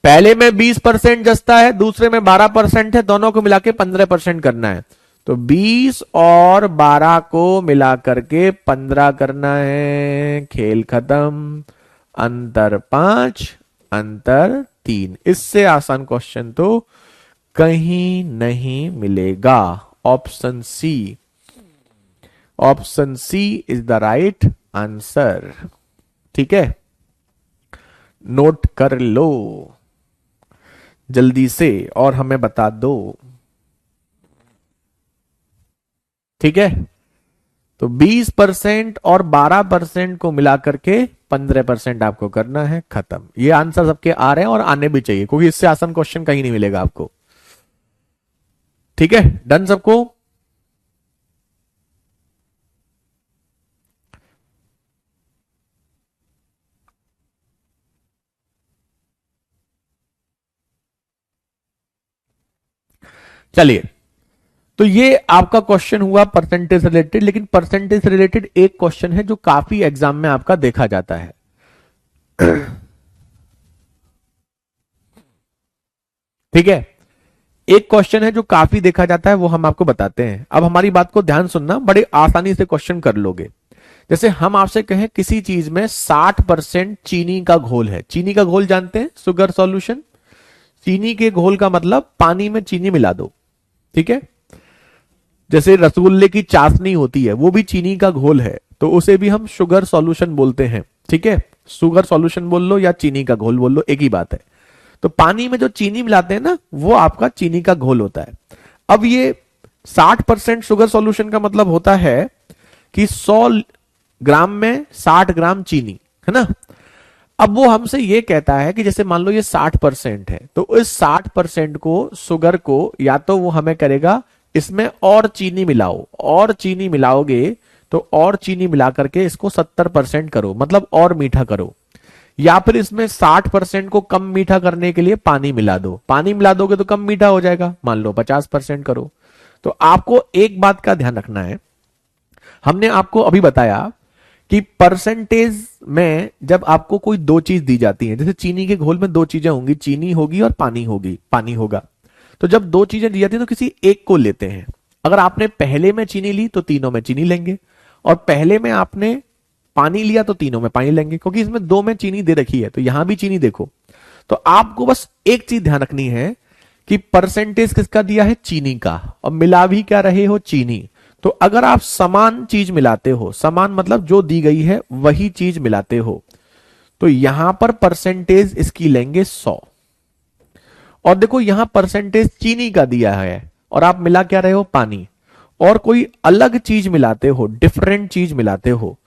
पहले में 20% जस्ता है, दूसरे में 12% है, दोनों को मिला के 15% करना है। तो 20 और 12 को मिला करके 15 करना है। खेल खत्म। अंतर 5, अंतर 3। इससे आसान क्वेश्चन तो कहीं नहीं मिलेगा। Option C, option C is the right answer. ठीक है, नोट कर लो जल्दी से और हमें बता दो। ठीक है, तो 20% और 12% को मिलाकर के 15% आपको करना है। खत्म। ये आंसर सबके आ रहे हैं और आने भी चाहिए, क्योंकि इससे आसान क्वेश्चन कहीं नहीं मिलेगा आपको। ठीक है, डन सबको? चलिए, तो ये आपका क्वेश्चन हुआ परसेंटेज रिलेटेड। लेकिन परसेंटेज रिलेटेड एक क्वेश्चन है जो काफी एग्जाम में आपका देखा जाता है। ठीक है, एक क्वेश्चन है जो काफी देखा जाता है, वो हम आपको बताते हैं। अब हमारी बात को ध्यान सुनना, बड़े आसानी से क्वेश्चन कर लोगे। जैसे हम आपसे कहें किसी चीज में 60% चीनी का घोल है। चीनी का घोल जानते हैं, शुगर सॉल्यूशन। चीनी के घोल का मतलब पानी में चीनी मिला दो। ठीक है, जैसे रसगुल्ले की चाशनी होती है, वो भी चीनी का घोल है, तो उसे भी हम शुगर सॉल्यूशन बोलते हैं। ठीक है, शुगर सॉल्यूशन बोल लो या चीनी का घोल बोल लो, एक ही बात है। तो पानी में जो चीनी मिलाते हैं ना, वो आपका चीनी का घोल होता है। अब ये 60% शुगर सॉल्यूशन का मतलब होता है कि 100 ग्राम में 60 ग्राम चीनी, है ना। अब वो हमसे ये कहता है कि जैसे मान लो ये 60% है, तो इस 60% को, शुगर को, या तो वो हमें करेगा इसमें और चीनी मिलाओ, और चीनी मिलाओगे तो और चीनी मिला करके इसको 70% करो, मतलब और मीठा करो। या फिर इसमें 60% को कम मीठा करने के लिए पानी मिला दो। पानी मिला दोगे तो कम मीठा हो जाएगा, मान लो 50% करो। तो आपको एक बात का ध्यान रखना है, हमने आपको अभी बताया कि परसेंटेज में जब आपको कोई दो चीज दी जाती है, जैसे चीनी के घोल में दो चीजें होंगी, चीनी होगी और पानी होगी, पानी होगा। तो जब दो चीजें दी जाती है तो किसी एक को लेते हैं। अगर आपने पहले में चीनी ली तो तीनों में चीनी लेंगे, और पहले में आपने पानी लिया तो तीनों में पानी लेंगे, क्योंकि इसमें दो में चीनी दे रखी है, तो यहां भी चीनी देखो। तो आपको बस एक चीज ध्यान रखनी है कि परसेंटेज किसका दिया है, चीनी का, और मिला भी क्या रहे हो, चीनी। तो अगर आप समान चीज मिलाते हो, समान मतलब जो दी गई है वही चीज मिलाते हो, तो यहां पर परसेंटेज इसकी लेंगे 100। और देखो यहां परसेंटेज चीनी का दिया है और आप मिला क्या रहे हो, पानी, और कोई अलग चीज मिलाते हो, डिफरेंट चीज मिलाते हो,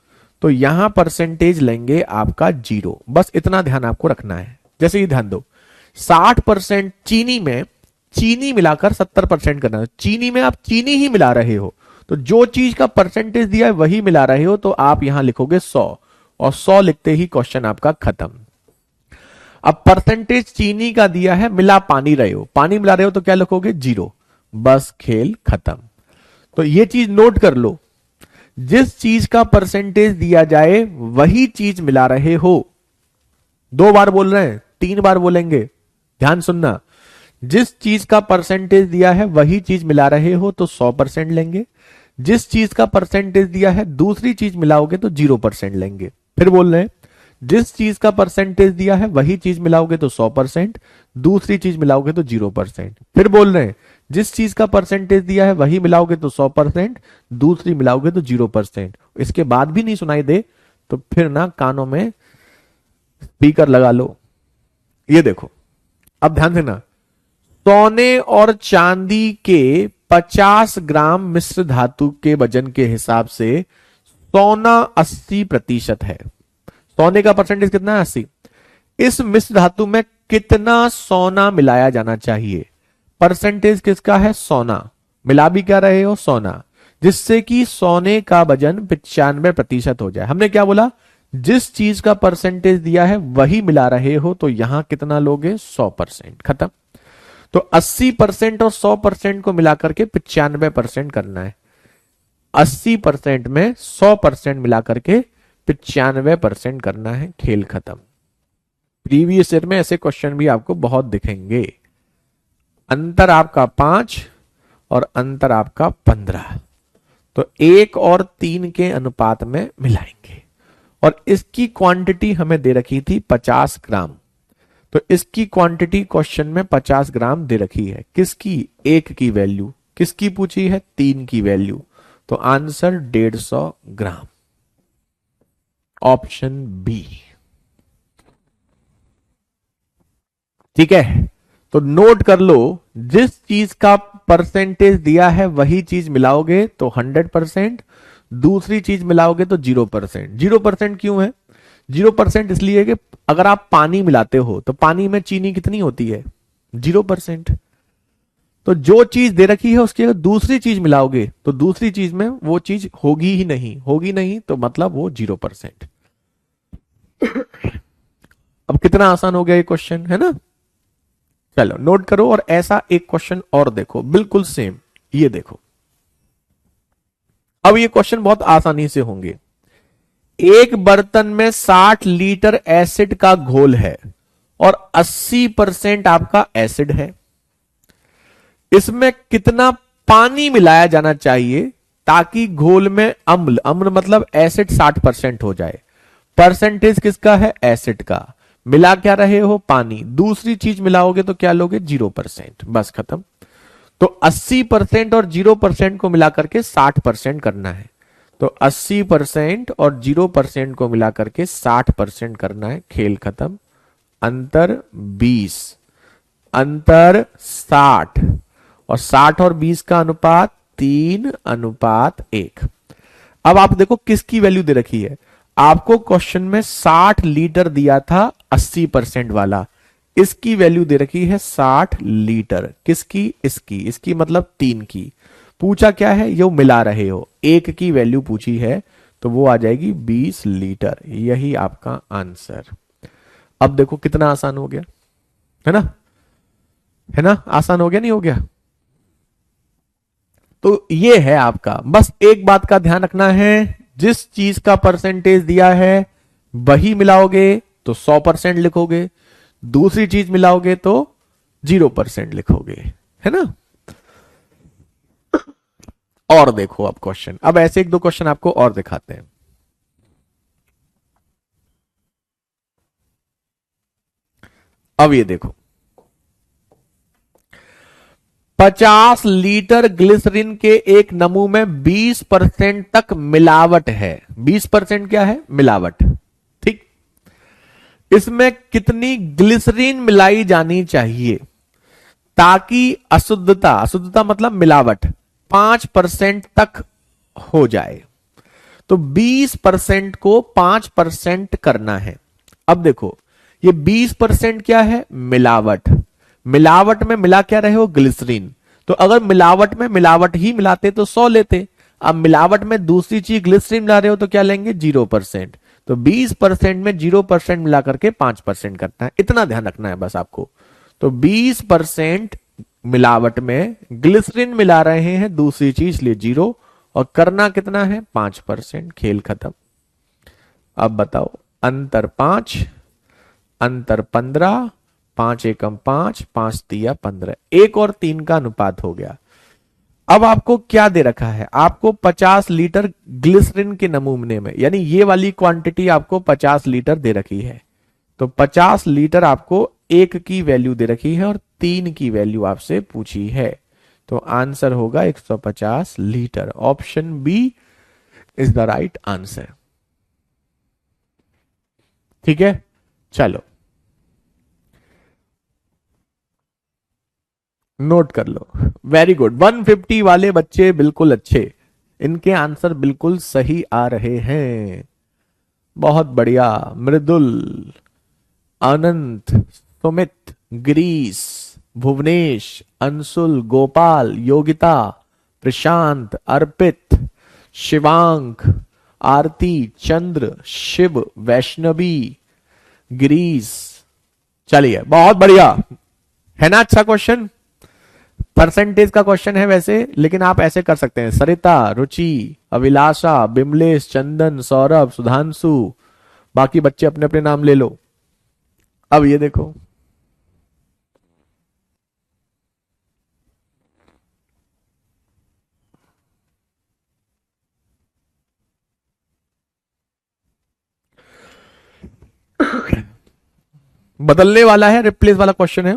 तो यहां परसेंटेज लेंगे आपका 0। बस इतना ध्यान आपको रखना है। जैसे ही ध्यान दो, 60% चीनी में चीनी मिलाकर 70% करना है। चीनी में आप चीनी ही मिला रहे हो, तो जो चीज का परसेंटेज दिया है वही मिला रहे हो, तो आप यहां लिखोगे 100, और 100 लिखते ही क्वेश्चन आपका खत्म। अब परसेंटेज चीनी का दिया है, मिला पानी रहे हो, पानी मिला रहे हो, तो क्या लिखोगे, 0। बस खेल खत्म। तो ये चीज नोट कर लो, जिस चीज का परसेंटेज दिया जाए वही चीज मिला रहे हो। 2 बार बोल रहे हैं, 3 बार बोलेंगे, ध्यान सुनना। जिस चीज का परसेंटेज दिया है वही चीज मिला रहे हो तो 100% लेंगे। जिस चीज का परसेंटेज दिया है दूसरी चीज मिलाओगे तो 0% लेंगे। फिर बोल रहे हैं, जिस चीज का परसेंटेज दिया है वही चीज मिलाओगे तो 100%, दूसरी चीज मिलाओगे तो 0%। फिर बोल रहे हैं, जिस चीज का परसेंटेज दिया है वही मिलाओगे तो 100%, दूसरी मिलाओगे तो 0%। इसके बाद भी नहीं सुनाई दे तो फिर ना कानों में स्पीकर लगा लो। ये देखो, अब ध्यान देना, सोने और चांदी के 50 ग्राम मिश्र धातु के वजन के हिसाब से सोना 80% है। सोने का परसेंटेज कितना है, 80। इस मिश्र धातु में कितना सोना मिलाया जाना चाहिए। परसेंटेज किसका है, सोना, मिला भी क्या रहे हो, सोना, जिससे कि सोने का वजन 95% हो जाए। हमने क्या बोला, जिस चीज का परसेंटेज दिया है वही मिला रहे हो, तो यहां कितना लोगे, 100%। खत्म। तो 80% और 100% को मिलाकर के 95% करना है। 80% में 100% मिलाकर के 95% करना है, खेल खत्म। प्रीवियस ईयर में ऐसे क्वेश्चन भी आपको बहुत दिखेंगे। अंतर आपका 5 और अंतर आपका 15, तो 1 और 3 के अनुपात में मिलाएंगे। और इसकी क्वांटिटी हमें दे रखी थी 50 ग्राम, तो इसकी क्वांटिटी क्वेश्चन में 50 ग्राम दे रखी है। किसकी, 1 की वैल्यू, किसकी पूछी है, 3 की वैल्यू, तो आंसर 150 ग्राम, ऑप्शन बी। ठीक है, तो नोट कर लो, जिस चीज का परसेंटेज दिया है वही चीज मिलाओगे तो 100%, दूसरी चीज मिलाओगे तो 0%। 0% क्यों है, 0% इसलिए कि अगर आप पानी मिलाते हो तो पानी में चीनी कितनी होती है, 0%। तो जो चीज दे रखी है उसकी अगर दूसरी चीज मिलाओगे तो दूसरी चीज में वो चीज होगी ही नहीं, होगी नहीं तो मतलब वो 0%। अब कितना आसान हो गया ये क्वेश्चन, है ना। चलो नोट करो, और ऐसा एक क्वेश्चन और देखो, बिल्कुल सेम। ये देखो, अब ये क्वेश्चन बहुत आसानी से होंगे। एक बर्तन में 60 लीटर एसिड का घोल है और 80% आपका एसिड है। इसमें कितना पानी मिलाया जाना चाहिए ताकि घोल में अम्ल, अम्ल मतलब एसिड 60% हो जाए। परसेंटेज किसका है, एसिड का, मिला क्या रहे हो, पानी, दूसरी चीज मिलाओगे तो क्या लोगे, 0%। बस खत्म। तो 80% और 0% को मिलाकर के 60% करना है। तो 80% और 0% को मिलाकर के 60% करना है, खेल खत्म। अंतर 20, अंतर 60, और 60 और 20 का अनुपात 3:1। अब आप देखो किसकी वैल्यू दे रखी है। आपको क्वेश्चन में 60 लीटर दिया था 80% वाला, इसकी वैल्यू दे रखी है 60 लीटर। किसकी, इसकी, इसकी मतलब 3 की। पूछा क्या है, ये मिला रहे हो, 1 की वैल्यू पूछी है तो वो आ जाएगी 20 लीटर। यही आपका आंसर। अब देखो कितना आसान हो गया, है ना, है ना, आसान हो गया, नहीं हो गया। तो ये है आपका, बस एक बात का ध्यान रखना है, जिस चीज का परसेंटेज दिया है वही मिलाओगे तो 100% लिखोगे, दूसरी चीज मिलाओगे तो 0% लिखोगे, है ना। और देखो अब क्वेश्चन, अब ऐसे एक दो क्वेश्चन आपको और दिखाते हैं। अब ये देखो, 50 लीटर ग्लिसरीन के एक नमू में 20% तक मिलावट है। 20% क्या है? मिलावट। ठीक, इसमें कितनी ग्लिसरीन मिलाई जानी चाहिए ताकि अशुद्धता, अशुद्धता मतलब मिलावट, 5% तक हो जाए? तो 20% को 5% करना है। अब देखो, ये 20% क्या है? मिलावट। मिलावट में मिला क्या रहे हो? ग्लिसरीन। तो अगर मिलावट में मिलावट ही मिलाते तो 100 लेते। अब मिलावट में दूसरी चीज ग्लिसरीन मिला रहे हो तो क्या लेंगे? 0%। तो 20% में 0% मिला करके 5% करना है, इतना ध्यान रखना है बस आपको। तो 20% मिलावट में ग्लिसरीन मिला रहे हैं, दूसरी चीज लिए 0, और करना कितना है? 5%। खेल खत्म। अब बताओ, अंतर 5, अंतर 15, 5 एकम 5, 5 तिया 15, 1 और 3 का अनुपात हो गया। अब आपको क्या दे रखा है? आपको 50 लीटर ग्लिसरीन के नमूने में, यानी ये वाली क्वांटिटी आपको 50 लीटर दे रखी है। तो 50 लीटर आपको 1 की वैल्यू दे रखी है और 3 की वैल्यू आपसे पूछी है। तो आंसर होगा 150 litre. Option B is the right answer. ठीक है, चलो नोट कर लो। वेरी गुड, 150 वाले बच्चे बिल्कुल अच्छे, इनके आंसर बिल्कुल सही आ रहे हैं। बहुत बढ़िया। मृदुल, अनंत, सुमित, गिरीश, भुवनेश, अंशुल, गोपाल, योगिता, प्रशांत, अर्पित, शिवांक, आरती, चंद्र, शिव, वैष्णवी, गिरीश। चलिए, बहुत बढ़िया है ना? अच्छा क्वेश्चन, परसेंटेज का क्वेश्चन है वैसे, लेकिन आप ऐसे कर सकते हैं। सरिता, रुचि, अभिलाषा, बिमलेश, चंदन, सौरभ, सुधांशु, बाकी बच्चे अपने अपने नाम ले लो। अब ये देखो, बदलने वाला है, रिप्लेस वाला क्वेश्चन है।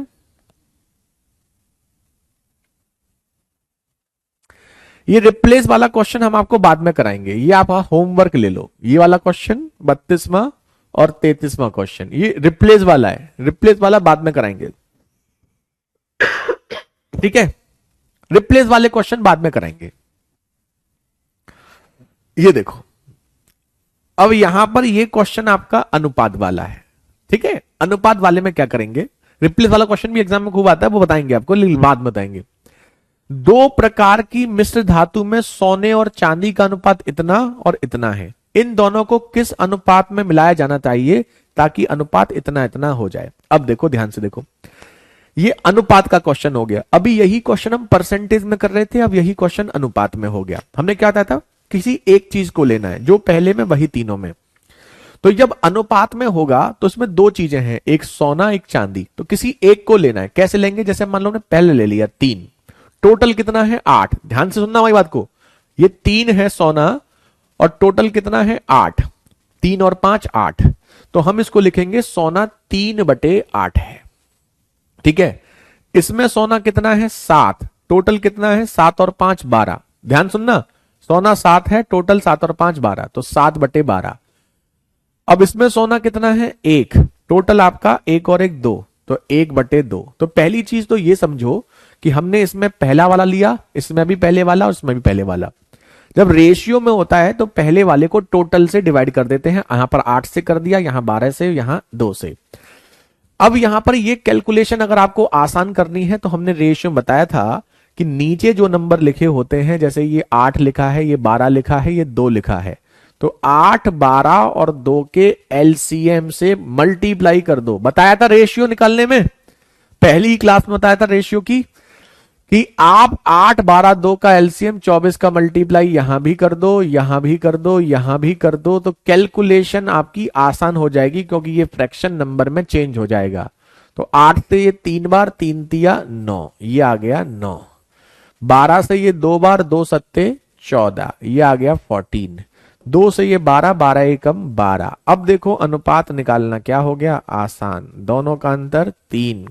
ये रिप्लेस वाला क्वेश्चन हम आपको बाद में कराएंगे, ये आप होमवर्क ले लो। ये वाला क्वेश्चन 32वां और 33वां क्वेश्चन, ये रिप्लेस वाला है। रिप्लेस वाला बाद में कराएंगे, ठीक है? रिप्लेस वाले क्वेश्चन बाद में कराएंगे। ये देखो, अब यहां पर ये क्वेश्चन आपका अनुपात वाला है, ठीक है? अनुपात वाले में क्या करेंगे? रिप्लेस वाला क्वेश्चन भी एग्जाम में खूब आता है, वो बताएंगे आपको, लेकिन बाद में बताएंगे। दो प्रकार की मिश्र धातु में सोने और चांदी का अनुपात इतना और इतना है, इन दोनों को किस अनुपात में मिलाया जाना चाहिए ताकि अनुपात इतना इतना हो जाए? अब देखो, ध्यान से देखो, ये अनुपात का क्वेश्चन हो गया। अभी यही क्वेश्चन हम परसेंटेज में कर रहे थे, अब यही क्वेश्चन अनुपात में हो गया। हमने क्या बताया था? किसी एक चीज को लेना है, जो पहले में वही तीनों में। तो जब अनुपात में होगा तो इसमें दो चीजें हैं, एक सोना एक चांदी, तो किसी एक को लेना है। कैसे लेंगे? जैसे मान लो हमने पहले ले लिया 3, टोटल कितना है? 8। ध्यान से सुनना हमारी बात को, ये 3 है सोना और टोटल कितना है? 8। 3 और 5 8, तो हम इसको लिखेंगे सोना 3/8 है, ठीक है? इसमें सोना कितना है? 7। टोटल कितना है? 7 और 5 12। ध्यान सुनना, सोना 7 है, टोटल 7 और 5 12, तो 7/12। अब इसमें सोना कितना है? 1। टोटल आपका 1 और 1 2, तो 1/2। तो पहली चीज तो ये समझो कि हमने इसमें पहला वाला लिया, इसमें भी पहले वाला और इसमें भी पहले वाला। जब रेशियो में होता है तो पहले वाले को टोटल से डिवाइड कर देते हैं। यहां पर 8 से कर दिया, यहां 12 से, यहां 2 से। अब यहां पर ये कैलकुलेशन अगर आपको आसान करनी है तो हमने रेशियो बताया था कि नीचे जो नंबर लिखे होते हैं, जैसे ये 8 लिखा है, ये 12 लिखा है, ये 2 लिखा है, तो 8 12 और 2 के एलसीएम से मल्टीप्लाई कर दो। बताया था रेशियो निकालने में, पहली ही क्लास में बताया था रेशियो की, कि आप 8 12 2 का एलसीएम 24 का मल्टीप्लाई यहां भी कर दो, यहां भी कर दो, यहां भी कर दो, तो कैलकुलेशन आपकी आसान हो जाएगी, क्योंकि ये फ्रैक्शन नंबर में चेंज हो जाएगा। तो 8 से ये 3 बार, 3 तिया 9, ये आ गया 9। 12 से ये 2 बार, 2 सत्ते 14, ये आ गया 14। 2 से ये 12, 12 एकम 12। अब देखो अनुपात निकालना क्या हो गया आसान, दोनों का अंतर 3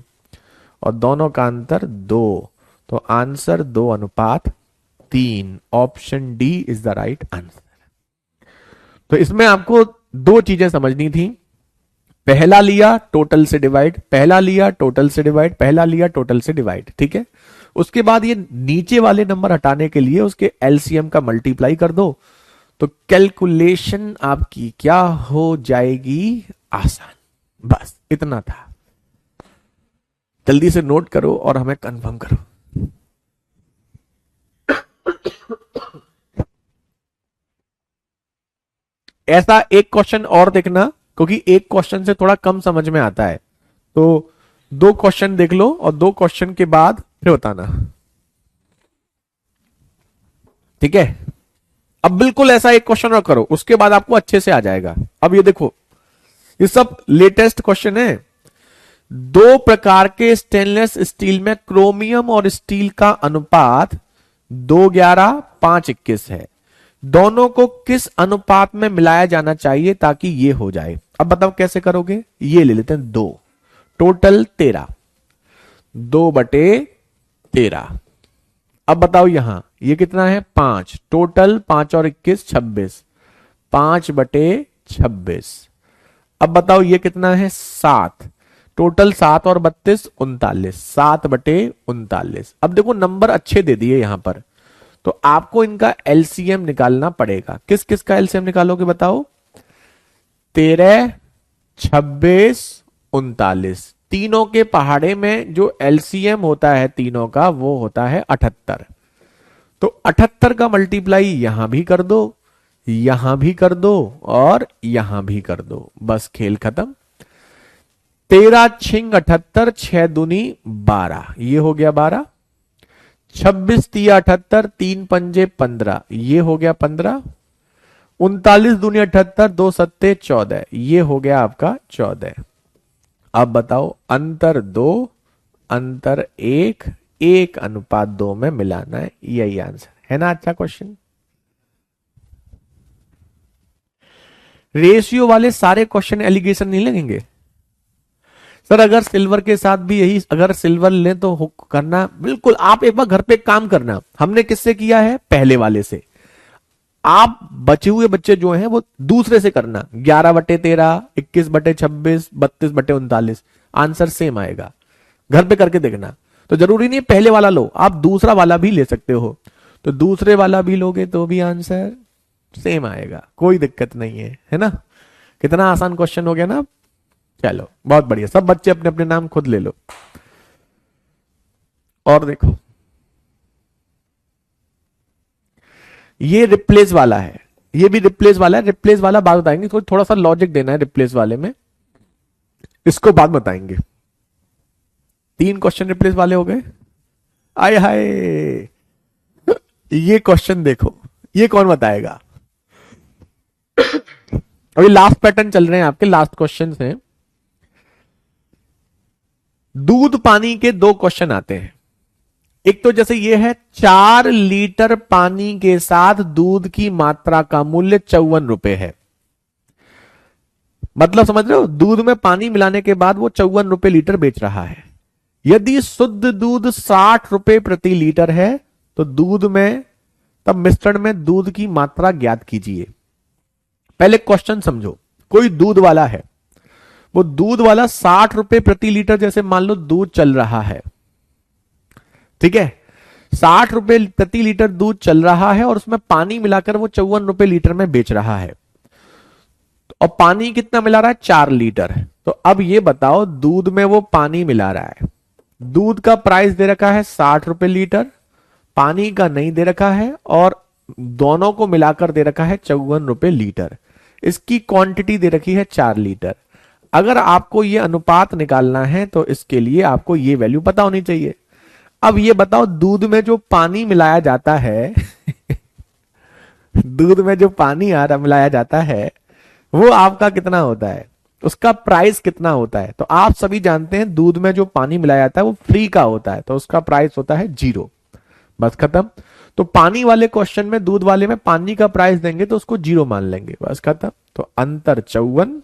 और दोनों का अंतर 2, तो answer 2:3। Option D is the right answer. तो इसमें आपको दो चीजें समझनी थी, पहला लिया टोटल से डिवाइड, पहला लिया टोटल से डिवाइड, पहला लिया टोटल से डिवाइड, ठीक है। उसके बाद ये नीचे वाले नंबर हटाने के लिए उसके एलसीएम का मल्टीप्लाई कर दो, तो कैलकुलेशन आपकी क्या हो जाएगी आसान। बस इतना था, जल्दी से नोट करो और हमें कंफर्म करो। ऐसा एक क्वेश्चन और देखना, क्योंकि एक क्वेश्चन से थोड़ा कम समझ में आता है, तो 2 क्वेश्चन देख लो और 2 क्वेश्चन के बाद फिर बताना, ठीक है। अब बिल्कुल ऐसा एक क्वेश्चन और करो, उसके बाद आपको अच्छे से आ जाएगा। अब ये देखो, ये सब लेटेस्ट क्वेश्चन है। 2 प्रकार के स्टेनलेस स्टील में क्रोमियम और स्टील का अनुपात 2:11, 5:21 है। दोनों को किस अनुपात में मिलाया जाना चाहिए ताकि ये हो जाए। अब बताओ कैसे करोगे, ये ले लेते हैं 2, टोटल 13, 2/13। अब बताओ यहां ये कितना है 5, टोटल 5 और 21 26, 5/26। अब बताओ ये कितना है 7, टोटल 7 और 32 39, 7/39। अब देखो नंबर अच्छे दे दिए यहां पर, तो आपको इनका एलसीएम निकालना पड़ेगा। किस किस का एलसीएम निकालोगे बताओ, 13, 26, 39। तीनों के पहाड़े में जो एलसीएम होता है तीनों का वो होता है 78। तो 78 का मल्टीप्लाई यहां भी कर दो, यहां भी कर दो और यहां भी कर दो, बस खेल खत्म। 13 छिंग 78, 6 दूनी 12, ये हो गया 12। 26 तिया 78, 3 पंजे 15, ये हो गया 15। 39 दूनी 78, 2 सत्ते 14, ये हो गया आपका 14। अब बताओ अंतर 2, अंतर 1, 1:2 में मिलाना है, यही आंसर है ना। अच्छा क्वेश्चन। रेशियो वाले सारे क्वेश्चन एलिगेशन नहीं लगेंगे सर, अगर सिल्वर के साथ भी यही, अगर सिल्वर ले तो हुक करना बिल्कुल। आप एक बार घर पे काम करना, हमने किससे किया है पहले वाले से, आप बचे हुए बच्चे जो हैं वो दूसरे से करना, 11/13, 21/26, 32/39, आंसर सेम आएगा। घर पे करके देखना, तो जरूरी नहीं पहले वाला लो, आप दूसरा वाला भी ले सकते हो, तो दूसरे वाला भी लोगे तो भी आंसर सेम आएगा, कोई दिक्कत नहीं है ना। कितना आसान क्वेश्चन हो गया ना। चलो बहुत बढ़िया, सब बच्चे अपने अपने नाम खुद ले लो। और देखो ये रिप्लेस वाला है, ये भी रिप्लेस वाला है। रिप्लेस वाला बात बताएंगे, थोड़ा सा लॉजिक देना है रिप्लेस वाले में, इसको बाद बताएंगे। 3 क्वेश्चन रिप्लेस वाले हो गए। आय हाय, ये क्वेश्चन देखो, ये कौन बताएगा। अभी लास्ट पैटर्न चल रहे हैं आपके, लास्ट क्वेश्चन हैं। दूध पानी के 2 क्वेश्चन आते हैं। एक तो जैसे ये है, 4 लीटर पानी के साथ दूध की मात्रा का मूल्य 54 रुपए है। मतलब समझ रहे हो, दूध में पानी मिलाने के बाद वो 54 रुपए लीटर बेच रहा है। यदि शुद्ध दूध 60 रुपए प्रति लीटर है तो दूध में, तब मिश्रण में दूध की मात्रा ज्ञात कीजिए। पहले क्वेश्चन समझो, कोई दूध वाला है, वो दूध वाला 60 रुपए प्रति लीटर, जैसे मान लो दूध चल रहा है, ठीक है, 60 रुपए प्रति लीटर दूध चल रहा है और उसमें पानी मिलाकर वो 54 रुपए लीटर में बेच रहा है। और पानी कितना मिला रहा है 4 लीटर। तो अब ये बताओ, दूध में वो पानी मिला रहा है, दूध का प्राइस दे रखा है 60 रुपए लीटर, पानी का नहीं दे रखा है, और दोनों को मिलाकर दे रखा है 54 रुपए लीटर। इसकी क्वांटिटी दे रखी है 4 लीटर। अगर आपको ये अनुपात निकालना है तो इसके लिए आपको ये वैल्यू पता होनी चाहिए। अब ये बताओ, दूध में जो पानी मिलाया जाता है दूध में जो पानी मिलाया जाता है वो आपका कितना होता है, उसका प्राइस कितना होता है। तो आप सभी जानते हैं दूध में जो पानी मिलाया जाता है वो फ्री का होता है, तो उसका प्राइस होता है 0, बस खत्म। तो पानी वाले क्वेश्चन में, दूध वाले में पानी का प्राइस देंगे तो उसको 0 मान लेंगे, बस खत्म। तो अंतर 54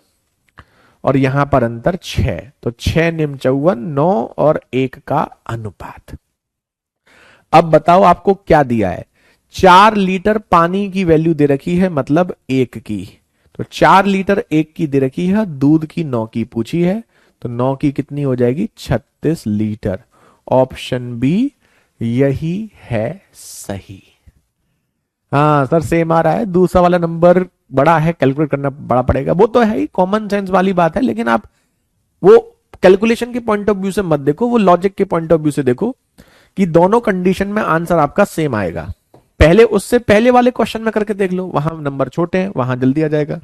और यहां पर अंतर 6, तो 6 निम 54, 9 और 1 का अनुपात। अब बताओ आपको क्या दिया है, 4 लीटर पानी की वैल्यू दे रखी है, मतलब 1 की। तो 4 लीटर 1 की दे रखी है, दूध की 9 की पूछी है, तो 9 की कितनी हो जाएगी, 36 लीटर। ऑप्शन बी यही है सही। हाँ सर सेम आ रहा है, दूसरा वाला नंबर बड़ा है, कैलकुलेट करना बड़ा पड़ेगा, वो तो है ही, कॉमन सेंस वाली बात है, लेकिन आप वो कैलकुलेशन के पॉइंट ऑफ व्यू से मत देखो, वो लॉजिक के पॉइंट ऑफ व्यू से देखो कि दोनों कंडीशन में आंसर आपका सेम आएगा। पहले उससे पहले वाले क्वेश्चन में करके देख लो, वहां नंबर छोटे हैं, वहां जल्दी आ जाएगा।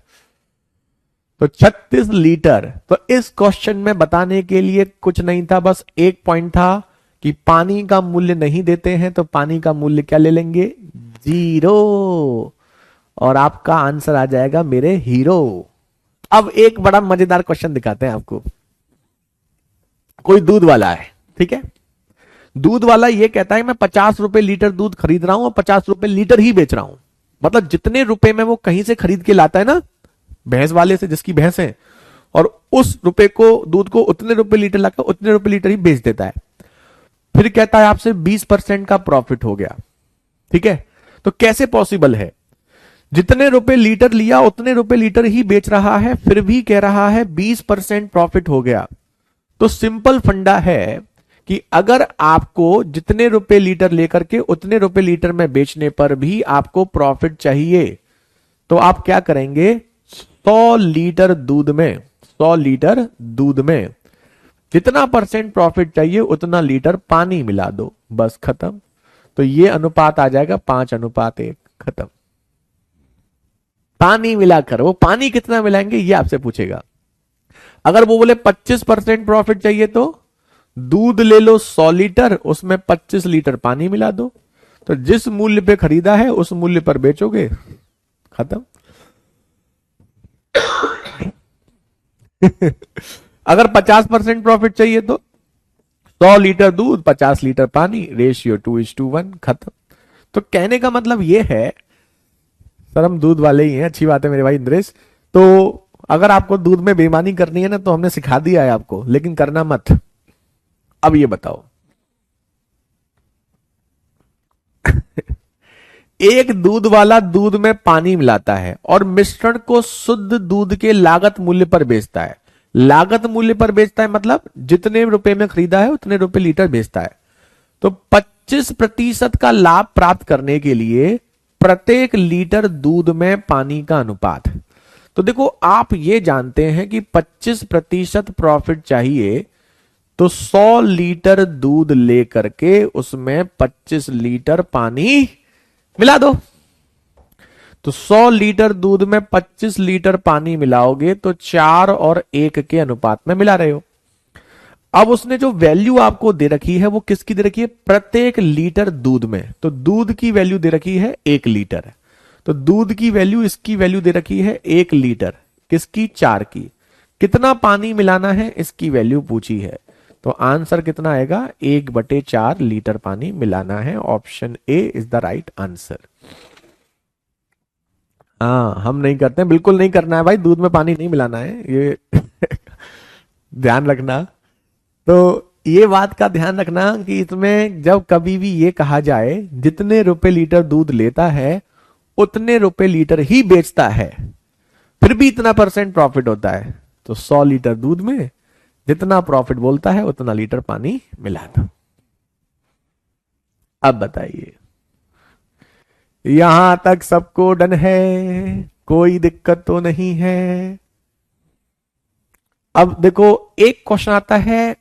तो 36 लीटर, तो इस क्वेश्चन में बताने के लिए कुछ नहीं था, बस एक पॉइंट था कि पानी का मूल्य नहीं देते हैं, तो पानी का मूल्य क्या ले लेंगे, 0, और आपका आंसर आ जाएगा मेरे हीरो। अब एक बड़ा मजेदार क्वेश्चन दिखाते हैं आपको। कोई दूध वाला है, ठीक है, दूध वाला ये कहता है मैं 50 रुपए लीटर दूध खरीद रहा हूं और 50 रुपए लीटर ही बेच रहा हूं, मतलब जितने रुपए में वो कहीं से खरीद के लाता है ना, भैंस वाले से जिसकी भैंस है, और उस रुपए को, दूध को उतने रुपए लीटर लाकर उतने रुपए लीटर ही बेच देता है। फिर कहता है आपसे 20% का प्रॉफिट हो गया, ठीक है। तो कैसे पॉसिबल है, जितने रुपए लीटर लिया उतने रुपए लीटर ही बेच रहा है, फिर भी कह रहा है 20% प्रॉफिट हो गया। तो सिंपल फंडा है कि अगर आपको जितने रुपए लीटर लेकर के उतने रुपए लीटर में बेचने पर भी आपको प्रॉफिट चाहिए, तो आप क्या करेंगे, 100 लीटर दूध में, 100 लीटर दूध में जितना परसेंट प्रॉफिट चाहिए उतना लीटर पानी मिला दो, बस खत्म। तो ये अनुपात आ जाएगा 5:1, खत्म। पानी मिलाकर, वो पानी कितना मिलाएंगे ये आपसे पूछेगा। अगर वो बोले 25% प्रॉफिट चाहिए, तो दूध ले लो 100 लीटर, उसमें 25 लीटर पानी मिला दो, तो जिस मूल्य पे खरीदा है उस मूल्य पर बेचोगे, खत्म। अगर 50% प्रॉफिट चाहिए, तो 100 लीटर दूध 50 लीटर पानी, रेशियो 2:1, खत्म। तो कहने का मतलब ये है, सर हम दूध वाले ही हैं, अच्छी बात है मेरे भाई इंद्रेश। तो अगर आपको दूध में बेईमानी करनी है ना, तो हमने सिखा दिया है आपको, लेकिन करना मत। अब ये बताओ, एक दूध वाला दूध में पानी मिलाता है और मिश्रण को शुद्ध दूध के लागत मूल्य पर बेचता है। लागत मूल्य पर बेचता है मतलब जितने रुपए में खरीदा है उतने रुपए लीटर बेचता है। तो 25% का लाभ प्राप्त करने के लिए प्रत्येक लीटर दूध में पानी का अनुपात। तो देखो आप ये जानते हैं कि 25% प्रॉफिट चाहिए, तो 100 लीटर दूध लेकर के उसमें 25 लीटर पानी मिला दो। तो 100 लीटर दूध में 25 लीटर पानी मिलाओगे तो 4 और 1 के अनुपात में मिला रहे हो। अब उसने जो वैल्यू आपको दे रखी है वो किसकी दे रखी है, प्रत्येक लीटर दूध में। तो दूध की वैल्यू दे रखी है 1 लीटर, तो दूध की वैल्यू, इसकी वैल्यू दे रखी है 1 लीटर, किसकी, 4 की। कितना पानी मिलाना है इसकी वैल्यू पूछी है, तो आंसर कितना आएगा, 1/4 लीटर पानी मिलाना है। Option A is the right answer. हाँ हम नहीं करते हैं, बिल्कुल नहीं करना है भाई, दूध में पानी नहीं मिलाना है, ये ध्यान रखना। तो ये बात का ध्यान रखना कि इसमें जब कभी भी ये कहा जाए जितने रुपए लीटर दूध लेता है उतने रुपए लीटर ही बेचता है, फिर भी इतना परसेंट प्रॉफिट होता है, तो 100 लीटर दूध में जितना प्रॉफिट बोलता है उतना लीटर पानी मिला दो। अब बताइए, यहां तक सबको डन है, कोई दिक्कत तो नहीं है। अब देखो एक क्वेश्चन आता है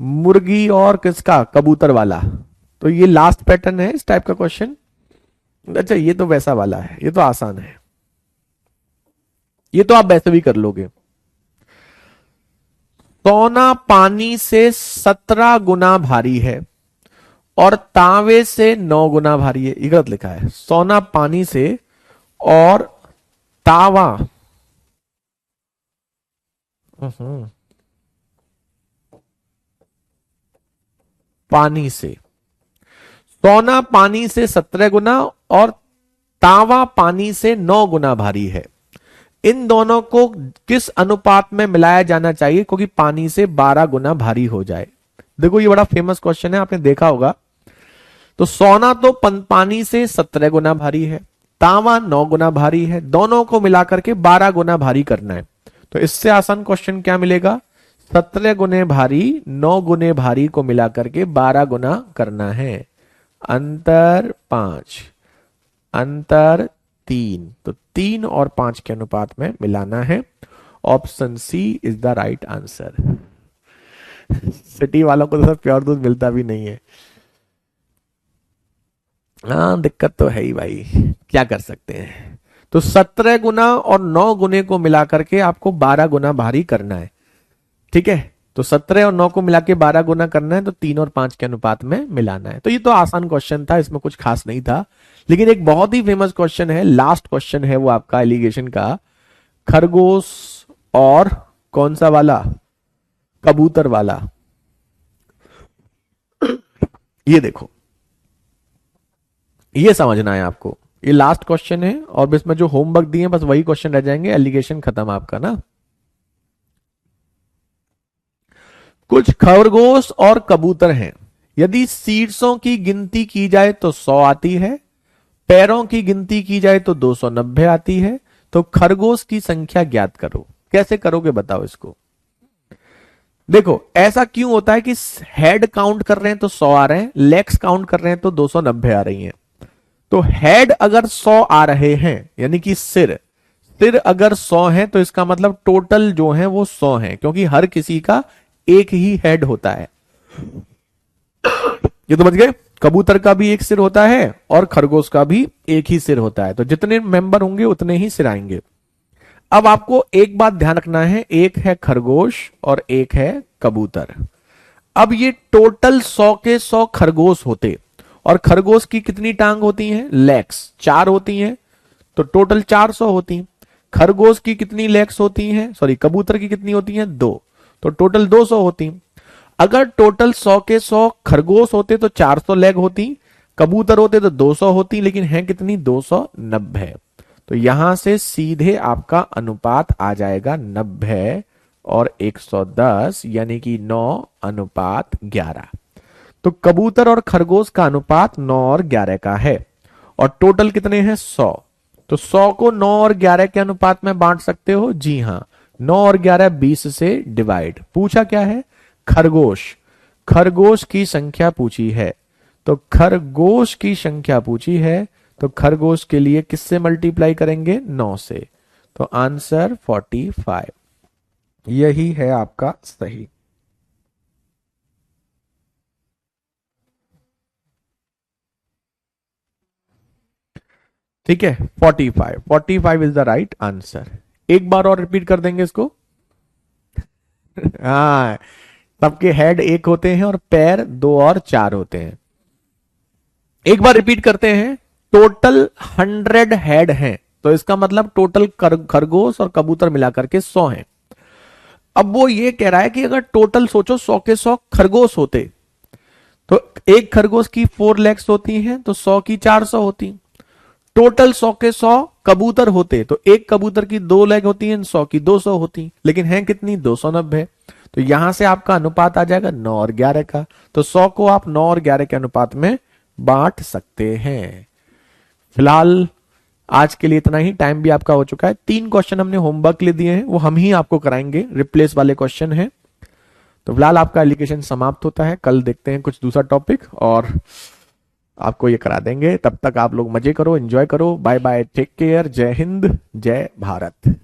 मुर्गी और किसका, कबूतर वाला। तो ये लास्ट पैटर्न है इस टाइप का क्वेश्चन। अच्छा ये तो वैसा वाला है, ये तो आसान है, ये तो आप वैसे भी कर लोगे। सोना पानी से 17 गुना भारी है और तांबे से 9 गुना भारी है, ये गलत लिखा है। सोना पानी से और तावा, पानी से, सोना पानी से 17 गुना और तांबा पानी से 9 गुना भारी है। इन दोनों को किस अनुपात में मिलाया जाना चाहिए क्योंकि पानी से 12 गुना भारी हो जाए? देखो ये बड़ा फेमस क्वेश्चन है, आपने देखा होगा। तो सोना तो पानी से 17 गुना भारी है, तांबा 9 गुना भारी है, दोनों को मिलाकर के 12 गुना भारी करना है। तो इससे आसान क्वेश्चन क्या मिलेगा? 17 गुने भारी 9 गुने भारी को मिलाकर के 12 गुना करना है। अंतर 5, अंतर 3, तो 3 और 5 के अनुपात में मिलाना है। Option C is the right answer. City वालों को तो सब प्योर दूध मिलता भी नहीं है। हाँ दिक्कत तो है ही भाई, क्या कर सकते हैं। तो 17 गुना और 9 गुने को मिलाकर के आपको 12 गुना भारी करना है। ठीक है, तो 17 और 9 को मिला के 12 गुना करना है, तो 3 और 5 के अनुपात में मिलाना है। तो ये तो आसान क्वेश्चन था, इसमें कुछ खास नहीं था। लेकिन एक बहुत ही फेमस क्वेश्चन है, लास्ट क्वेश्चन है वो आपका एलिगेशन का। खरगोश और कौन सा वाला? कबूतर वाला। ये देखो, ये समझना है आपको। ये लास्ट क्वेश्चन है और इसमें जो होमवर्क दिए बस वही क्वेश्चन रह जाएंगे, एलिगेशन खत्म आपका ना। कुछ खरगोश और कबूतर हैं। यदि शीर्षों की गिनती की जाए तो 100 आती है, पैरों की गिनती की जाए तो 290 आती है। तो खरगोश की संख्या ज्ञात करो। कैसे करोगे बताओ इसको? देखो ऐसा क्यों होता है कि हेड काउंट कर रहे हैं तो 100 आ रहे हैं, लेग्स काउंट कर रहे हैं तो 290 आ रही हैं। तो हेड अगर 100 आ रहे हैं यानी कि सिर अगर 100 है तो इसका मतलब टोटल जो है वो 100 है, क्योंकि हर किसी का एक ही हेड होता है। ये तो बच गए। कबूतर का भी एक सिर होता है और खरगोश का भी एक ही सिर होता है, तो जितने मेंबर होंगे उतने ही सिर आएंगे। अब आपको एक बात ध्यान रखना है, एक है खरगोश और एक है कबूतर। अब ये टोटल 100 के 100 खरगोश होते और खरगोश की कितनी टांग होती हैं? लेग्स 4 होती हैं, तो टोटल 400 होती हैं। खरगोश की कितनी लेग्स होती हैं? सॉरी, कबूतर की कितनी होती हैं? 2, तो टोटल 200 होती। अगर टोटल 100 के 100 खरगोश होते तो 400 लेग होती, कबूतर होते तो 200 होती, लेकिन हैं कितनी? 290। तो यहां से सीधे आपका अनुपात आ जाएगा 90 और 110, यानी कि 9:11। तो कबूतर और खरगोश का अनुपात 9 और 11 का है और टोटल कितने हैं? 100। तो 100 को 9 और 11 के अनुपात में बांट सकते हो? जी हां, 9 और 11 20 से डिवाइड। पूछा क्या है? खरगोश की संख्या पूछी है, तो खरगोश की संख्या पूछी है, तो खरगोश के लिए किससे मल्टीप्लाई करेंगे? 9 से। तो आंसर 45 यही है आपका सही। ठीक है, 45 इज द राइट आंसर। एक बार और रिपीट कर देंगे इसको। हाँ, सबके हेड एक होते हैं और पैर 2 और 4 होते हैं। एक बार रिपीट करते हैं। टोटल 100 हेड हैं, तो इसका मतलब टोटल खरगोश और कबूतर मिलाकर के 100 हैं। अब वो ये कह रहा है कि अगर टोटल सोचो 100 के 100 खरगोश होते तो एक खरगोश की 4 लेग्स होती हैं, तो 100 की 400 होती। टोटल 100 के 100 कबूतर होते तो एक कबूतर की 2 लेग होती हैं, 100 की 200 होती, लेकिन हैं कितनी? 290। तो यहां से आपका अनुपात आ जाएगा 9 और 11 का। तो 100 को आप 9 और 11 के अनुपात में बांट सकते हैं। फिलहाल आज के लिए इतना ही, टाइम भी आपका हो चुका है। 3 क्वेश्चन हमने होमवर्क के लिए दिए हैं, वो हम ही आपको कराएंगे, रिप्लेस वाले क्वेश्चन हैं। तो फिलहाल आपका एलिगेशन समाप्त होता है। कल देखते हैं कुछ दूसरा टॉपिक और आपको ये करा देंगे। तब तक आप लोग मजे करो, एंजॉय करो। बाय बाय, टेक केयर, जय हिंद, जय भारत।